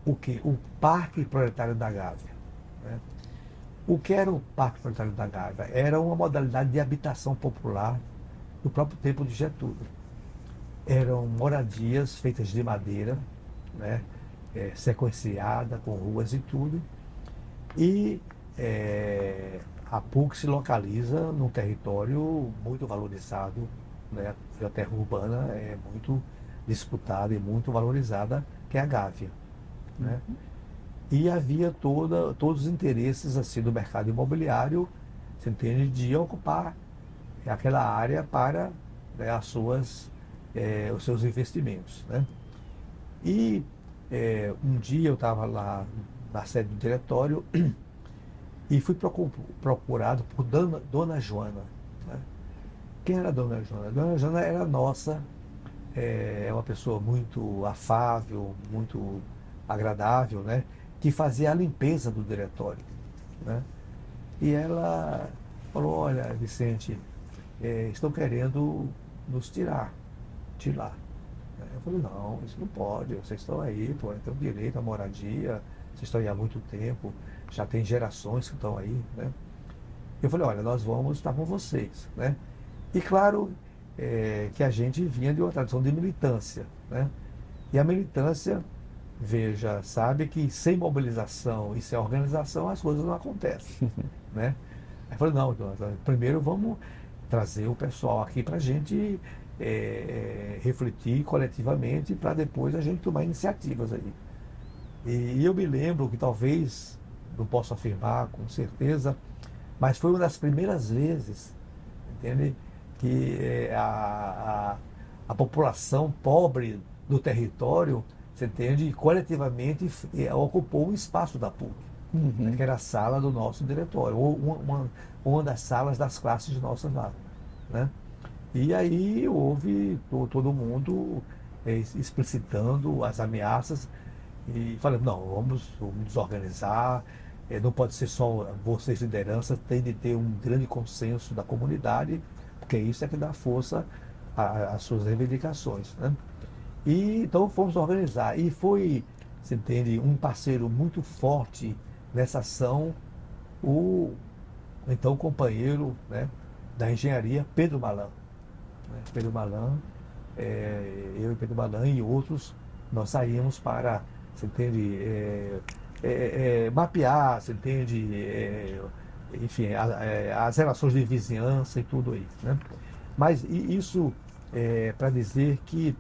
o quê? O Parque Proletário da Gávea, né? O que era o Parque Proletário da Gávea? Era uma modalidade de habitação popular do próprio tempo de Getúlio. Eram moradias feitas de madeira, né? Sequenciada, com ruas e tudo. E a PUC se localiza num território muito valorizado, né? A terra urbana é muito disputada e muito valorizada, que é a Gávea, né? E havia todos os interesses assim, do mercado imobiliário, você entende, de ocupar aquela área para, né, os seus investimentos, né? E um dia eu estava lá na sede do diretório e fui procurado por Dona Joana, né? Quem era a Dona Joana? A Dona Joana era nossa, uma pessoa muito afável, muito agradável, né? Que fazia a limpeza do diretório, né? E ela falou: olha, Vicente, estão querendo nos tirar de lá. Eu falei: não, isso não pode, vocês estão aí, pô, tem direito à moradia, vocês estão aí há muito tempo, já tem gerações que estão aí, né? Eu falei: olha, nós vamos estar com vocês, né? E claro que a gente vinha de uma tradição de militância, né? E a militância, veja, sabe que sem mobilização e sem organização as coisas não acontecem, né? Aí eu falei: não, primeiro vamos trazer o pessoal aqui para a gente refletir coletivamente para depois a gente tomar iniciativas aí. E eu me lembro que talvez, não posso afirmar com certeza, mas foi uma das primeiras vezes, entende, que a população pobre do território, você entende, coletivamente ocupou um espaço da PUC, né, que era a sala do nosso diretório, ou uma das salas das classes nossas lá, né? E aí houve todo mundo explicitando as ameaças e falando: não, vamos nos organizar, não pode ser só vocês lideranças, tem de ter um grande consenso da comunidade, porque isso é que dá força às suas reivindicações, né? E então fomos organizar. E foi, você entende, um parceiro muito forte nessa ação, o então companheiro, né, da engenharia, Pedro Malan. Né? Pedro Malan, eu e Pedro Malan e outros, nós saímos para, você entende, mapear, você entende, enfim, as relações de vizinhança e tudo isso, né? Mas isso para dizer que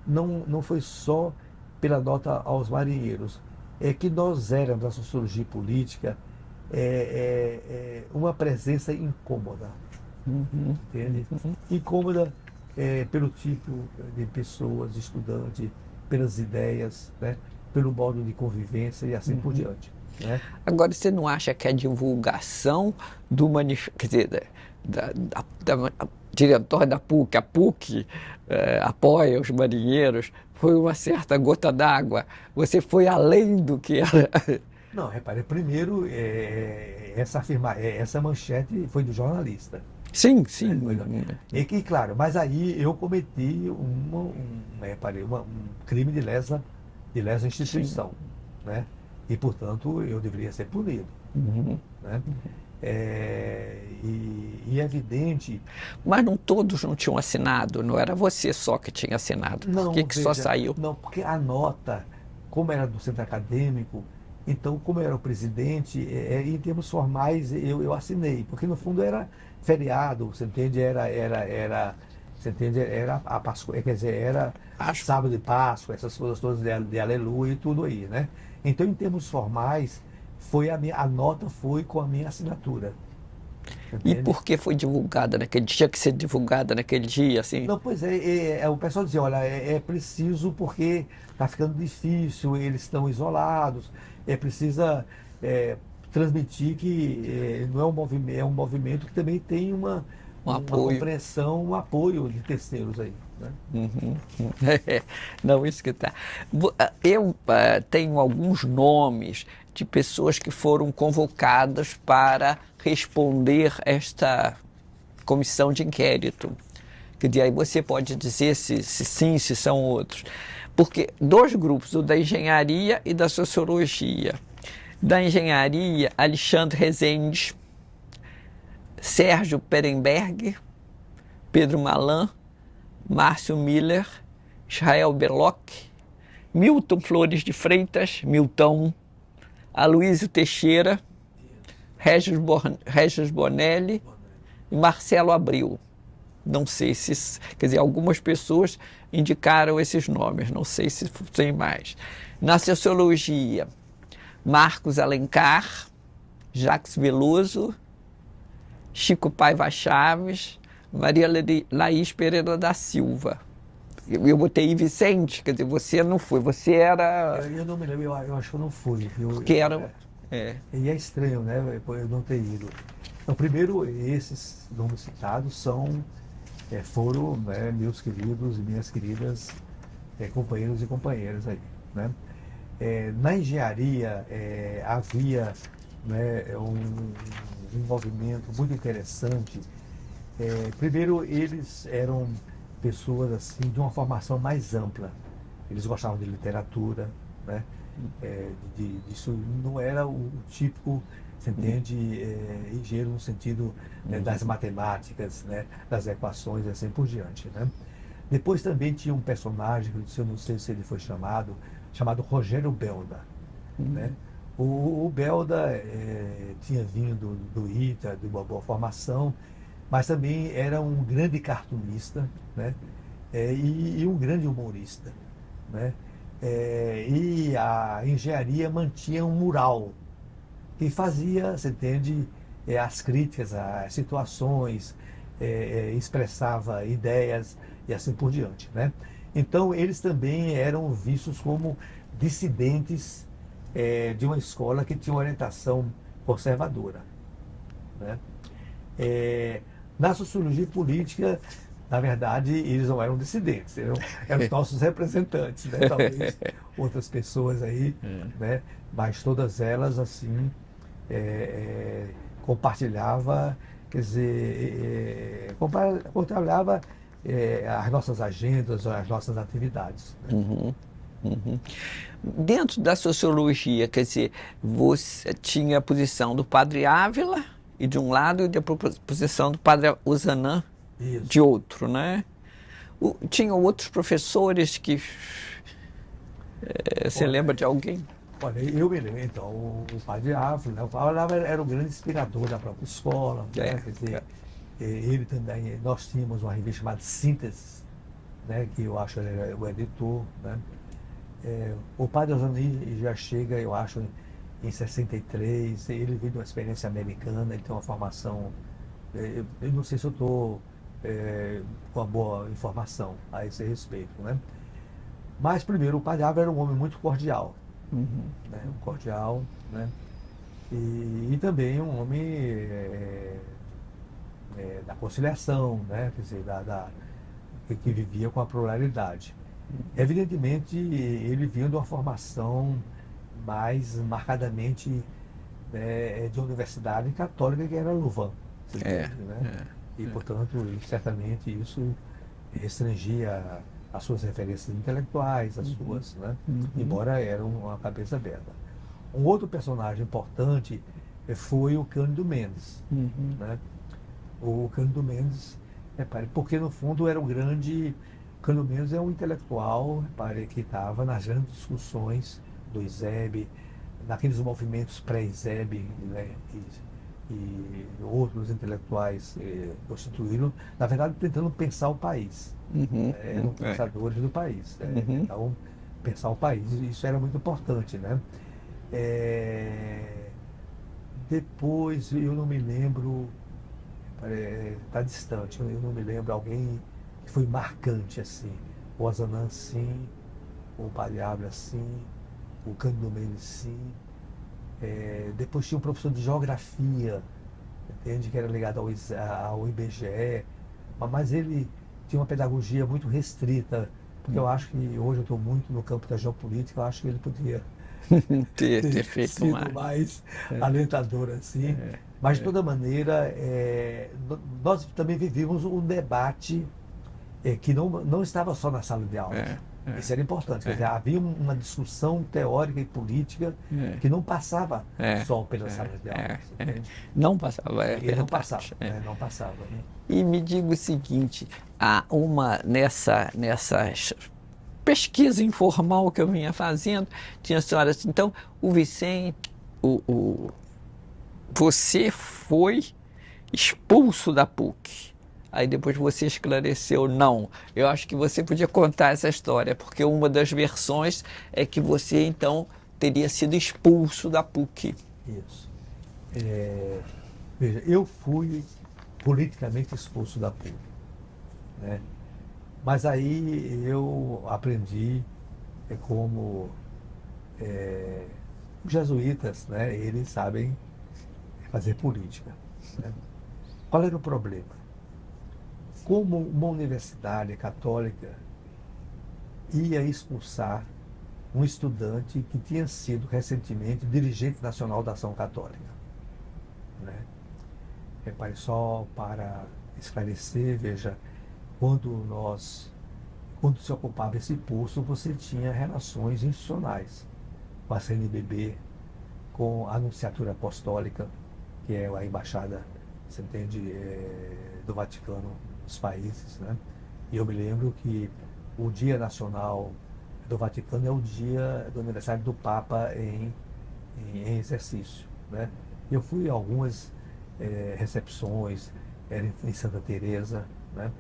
não foi só pela nota aos marinheiros, é que nós éramos, da sociologia política, uma presença incômoda, entende? Incômoda pelo tipo de pessoas, estudantes, pelas ideias, né? Pelo modo de convivência e assim por diante, né? Agora, você não acha que a divulgação do manifesto, quer dizer, da diretora da PUC, a PUC apoia os marinheiros, foi uma certa gota d'água? Você foi além do que era... Não, repare, primeiro, essa manchete foi do jornalista. Sim, sim. E que, claro, mas aí eu cometi um crime de lesa instituição, né? E, portanto, eu deveria ser punido, né? E é evidente... Mas todos não tinham assinado, não era você só que tinha assinado. Por que só saiu? Não, porque a nota, como era do centro acadêmico, então, como eu era o presidente, em termos formais, eu assinei, porque no fundo era feriado, você entende? Você entende? Era a Páscoa, quer dizer, era sábado de Páscoa, essas coisas todas de aleluia e tudo aí, né? Então, em termos formais, a nota foi com a minha assinatura. Entende? E por que foi divulgada naquele dia? Tinha que ser divulgada naquele dia, assim? Não, pois o pessoal dizia, olha, é preciso porque está ficando difícil, eles estão isolados, precisa transmitir que não é um movimento que também tem uma compreensão, um apoio de terceiros aí, né? Não, isso que tá. Eu tenho alguns nomes de pessoas que foram convocadas para responder esta comissão de inquérito. Que aí você pode dizer se sim, se são outros. Porque dois grupos, o da engenharia e da sociologia. Da engenharia, Alexandre Rezende, Sérgio Perenberg, Pedro Malan, Márcio Miller, Israel Beloc, Milton Flores de Freitas, Milton, Aloysio Teixeira, Regis Bonelli e Marcelo Abreu. Não sei se... Quer dizer, algumas pessoas indicaram esses nomes, não sei se tem mais. Na sociologia, Marcos Alencar, Jacques Veloso, Chico Paiva Chaves, Maria Laís Pereira da Silva. Eu botei Vicente, quer dizer, você não foi, você era... Eu não me lembro, eu acho que eu não fui. Porque era... E é estranho, né, eu não ter ido. Então, primeiro, esses nomes citados foram, né, meus queridos e minhas queridas companheiros e companheiras aí, né? Na engenharia havia, né, um movimento muito interessante. Primeiro, eles eram pessoas assim de uma formação mais ampla. Eles gostavam de literatura, né? Isso não era o típico, você entende, engenheiro no sentido das matemáticas, né? Das equações e assim por diante, né? Depois também tinha um personagem, eu não sei se ele foi chamado Rogério Belda, né? O Belda tinha vindo do ITA, de uma boa formação, mas também era um grande cartunista, né? E um grande humorista, né? E a engenharia mantinha um mural que fazia, você entende, as críticas às situações, expressava ideias e assim por diante, né? Então, eles também eram vistos como dissidentes de uma escola que tinha uma orientação conservadora, né? Na sociologia política, na verdade, eles não eram dissidentes, eram os nossos representantes, né? Talvez outras pessoas aí, né? Mas todas elas, assim, compartilhava, quer dizer, compartilhava as nossas agendas, as nossas atividades, né? Uhum. Dentro da sociologia, quer dizer, você tinha a posição do padre Ávila, e de um lado, e a posição do padre Ozanam, de Isso. outro, né? Tinham outros professores que... você Olha, lembra de alguém? olha, eu me lembro, então, o padre Ávila, né? O padre Ávila era um grande inspirador da própria escola, né? Quer dizer, ele também, nós tínhamos uma revista chamada Síntese, né? Que eu acho ele era o editor, né? O padre Ozani já chega, eu acho, em 63, ele veio de uma experiência americana, ele tem uma formação, eu não sei se eu estou com uma boa informação a esse respeito, né? Mas, primeiro, o padre Ávila era um homem muito cordial, né? Cordial, né? E também um homem da conciliação, né? Quer dizer, que vivia com a pluralidade. Evidentemente, ele vinha de uma formação mais marcadamente, né, de universidade católica, que era Louvain, você entende, né? E, portanto, certamente isso restringia as suas referências intelectuais, as suas, né? Embora era uma cabeça aberta. Um outro personagem importante foi o Cândido Mendes, né? O Cândido Mendes, repare, porque no fundo era um grande... O Cândido Mendes é um intelectual, repare, que estava nas grandes discussões do ISEB, naqueles movimentos pré-ISEB, né? E outros intelectuais constituíram, na verdade, tentando pensar o país. Eram pensadores do país. Então, pensar o país, isso era muito importante, né? Depois, eu não me lembro, está distante, eu não me lembro alguém que foi marcante assim. O Ozanam, sim, o padre Ávila, sim, o Cândido Mendes, sim. Depois tinha um professor de geografia, entende, que era ligado ao IBGE, mas ele tinha uma pedagogia muito restrita, porque eu acho que hoje eu estou muito no campo da geopolítica, eu acho que ele podia ter ter feito sido mais alentador assim. Mas, de toda maneira, nós também vivíamos um debate que não estava só na sala de aula. Isso era importante. Quer dizer, havia uma discussão teórica e política que não passava só pela sala de aula. Entende? Não passava, E não passava, né? Não passava, né? E me diga o seguinte, nessa pesquisa informal que eu vinha fazendo, tinha a senhora assim, então, o Vicente, você foi expulso da PUC. Aí depois você esclareceu, não. Eu acho que você podia contar essa história, porque uma das versões é que você, então, teria sido expulso da PUC. Isso. Veja, eu fui politicamente expulso da PUC, né? Mas aí eu aprendi como os jesuítas, né? Eles sabem fazer política, né? Qual era o problema? Como uma universidade católica ia expulsar um estudante que tinha sido recentemente dirigente nacional da Ação Católica, né? Repare, só para esclarecer, veja, quando se ocupava esse posto, você tinha relações institucionais com a CNBB, com a Nunciatura Apostólica, que é a embaixada, você entende, do Vaticano nos países, né? E eu me lembro que o Dia Nacional do Vaticano é o dia do aniversário do Papa em exercício, né? Eu fui a algumas recepções, era em Santa Teresa, né?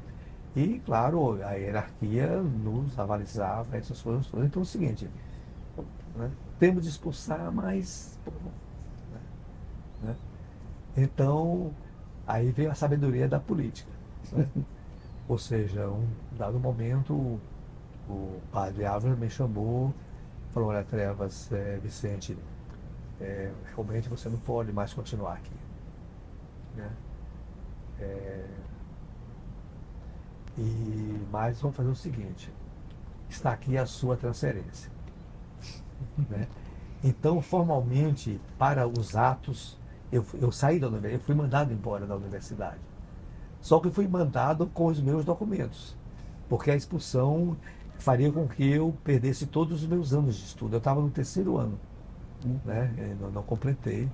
E, claro, a hierarquia nos avalizava essas coisas todas. Então é o seguinte, né? Temos de expulsar, mas... né? Então, aí veio a sabedoria da política, né? Ou seja, um dado momento, o padre Ávila me chamou, falou, olha, Trevas, Vicente, realmente você não pode mais continuar aqui, né? Mas vamos fazer o seguinte, está aqui a sua transferência. Né? Então, formalmente, para os atos, eu saí da universidade, eu fui mandado embora da universidade. Só que fui mandado com os meus documentos, porque a expulsão faria com que eu perdesse todos os meus anos de estudo. Eu estava no terceiro ano, né? Eu não completei,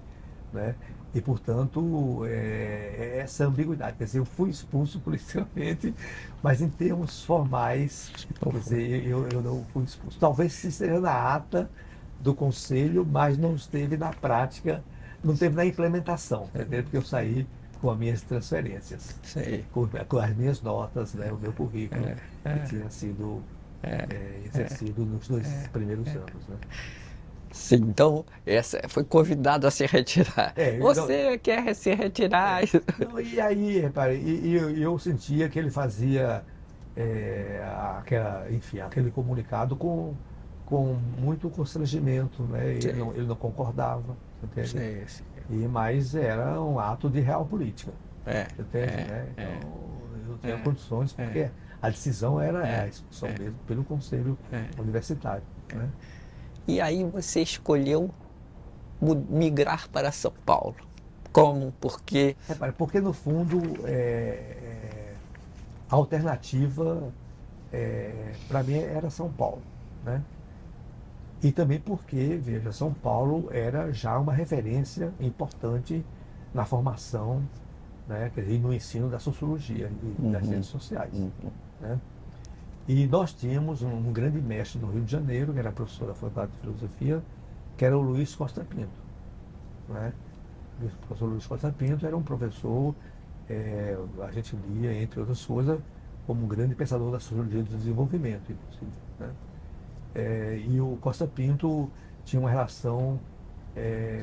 né? E, portanto, essa ambiguidade. Quer dizer, eu fui expulso policialmente, mas em termos formais, quer dizer, eu não fui expulso. Talvez se esteja na ata do conselho, mas não esteve na prática, não esteve na implementação, entendeu? Porque eu saí com as minhas transferências, Sei. com as minhas notas, né, o meu currículo, que tinha sido exercido nos 2 primeiros anos. Né? Sim, então, essa foi convidado a se retirar. Então, Você quer se retirar? Não, e aí, repare, eu sentia que ele fazia enfim, aquele comunicado com muito constrangimento, né? Sim. Ele não concordava, entende? Sei, sim. Mas era um ato de real política, É, entende? Né? Então, eu tinha condições, porque a decisão era a expulsão mesmo pelo conselho universitário. Né? E aí você escolheu migrar para São Paulo. Como? Porque Repare, porque no fundo a alternativa para mim era São Paulo, né? E também porque, veja, São Paulo era já uma referência importante na formação, né, quer dizer, no ensino da sociologia e das ciências sociais. Né? E nós tínhamos um grande mestre no Rio de Janeiro, que era professor da Faculdade de Filosofia, que era o Luiz Costa Pinto. Né? O professor Luiz Costa Pinto era um professor, a gente lia, entre outras coisas, como um grande pensador da sociologia do desenvolvimento, inclusive. Né? E o Costa Pinto tinha uma relação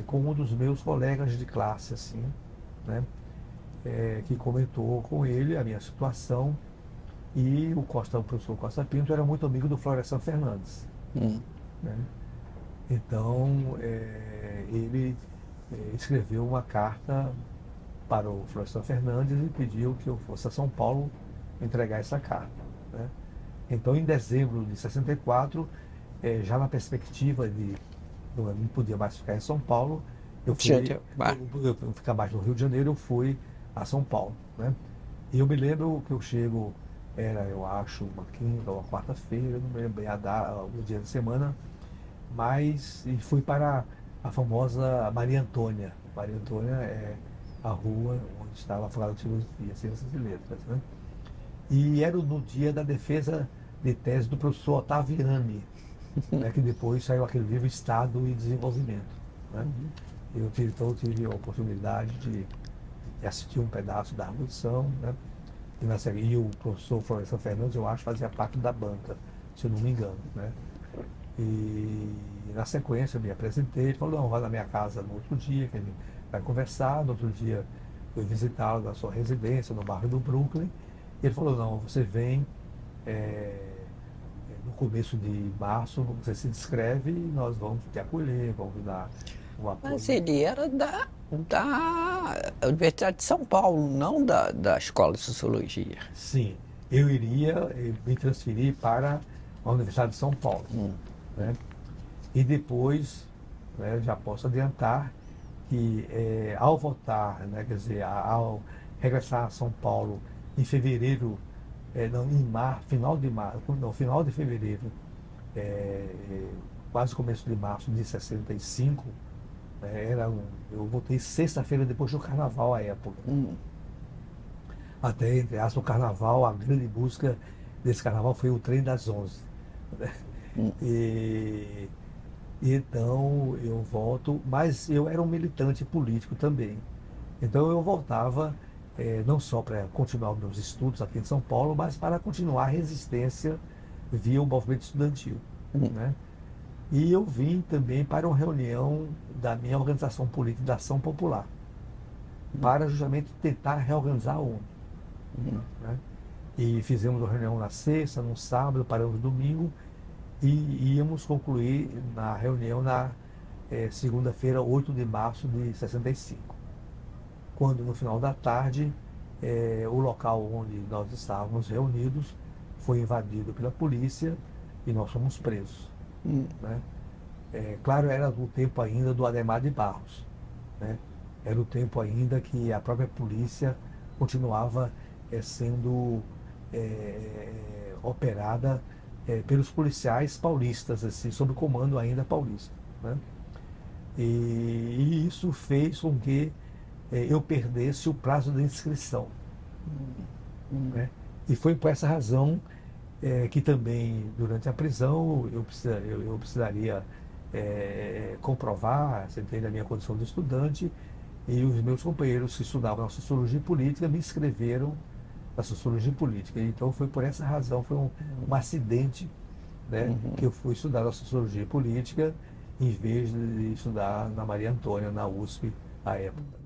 com um dos meus colegas de classe, assim, né? Que comentou com ele a minha situação, e o professor Costa Pinto era muito amigo do Florestan Fernandes. Né? Então, ele escreveu uma carta para o Florestan Fernandes e pediu que eu fosse a São Paulo entregar essa carta. Né? Então, em dezembro de 64, já na perspectiva de não podia mais ficar em São Paulo, eu ficar mais no Rio de Janeiro, eu fui a São Paulo. Né? E eu me lembro que eu chego, eu acho, uma quinta ou uma quarta-feira, não me lembro bem o dia da semana, e fui para a famosa Maria Antônia. Maria Antônia é a rua onde estava a Faculdade de Filosofia, Ciências e Letras. Né? E era no dia da defesa de tese do professor Ottaviani, né, que depois saiu aquele livro Estado e Desenvolvimento. Né? Eu tive a oportunidade de assistir um pedaço da Revolução, né? E o professor Florestan Fernandes, eu acho, fazia parte da banca, se eu não me engano. Né? E na sequência eu me apresentei, ele falou, não, vá na minha casa no outro dia, que ele vai conversar. No outro dia fui visitá-lo na sua residência, no bairro do Brooklyn. E ele falou, não, você vem no começo de março, você se inscreve e nós vamos te acolher, vamos dar um apoio. Mas ele era da Universidade de São Paulo, não da Escola de Sociologia. Sim, eu iria me transferir para a Universidade de São Paulo. Né? E depois, né, já posso adiantar que ao voltar, né, quer dizer, ao regressar a São Paulo em fevereiro, final de fevereiro, quase começo de março de 65, eu voltei sexta-feira depois do Carnaval à época. Até, entre aspas, o Carnaval, a grande busca desse Carnaval foi o Trem das 11. Né? E então eu volto, mas eu era um militante político também. Então eu voltava não só para continuar os meus estudos aqui em São Paulo, mas para continuar a resistência via o movimento estudantil. Né? E eu vim também para uma reunião da minha organização política da Ação Popular, para justamente tentar reorganizar a ONU. Né? E fizemos uma reunião na sexta, no sábado, paramos no domingo, e íamos concluir na reunião na segunda-feira, 8 de março de 65. Quando no final da tarde o local onde nós estávamos reunidos foi invadido pela polícia e nós fomos presos. Né? Claro, era o tempo ainda do Adhemar de Barros. Né? Era o tempo ainda que a própria polícia continuava sendo operada pelos policiais paulistas, assim, sob comando ainda paulista. Né? E isso fez com que eu perdesse o prazo da inscrição. Né? E foi por essa razão que também, durante a prisão, eu precisaria comprovar, você entende, a minha condição de estudante, e os meus companheiros que estudavam na Sociologia Política me inscreveram na Sociologia Política. Então foi por essa razão, foi um acidente, né, que eu fui estudar na Sociologia Política em vez de estudar na Maria Antônia, na USP, à época.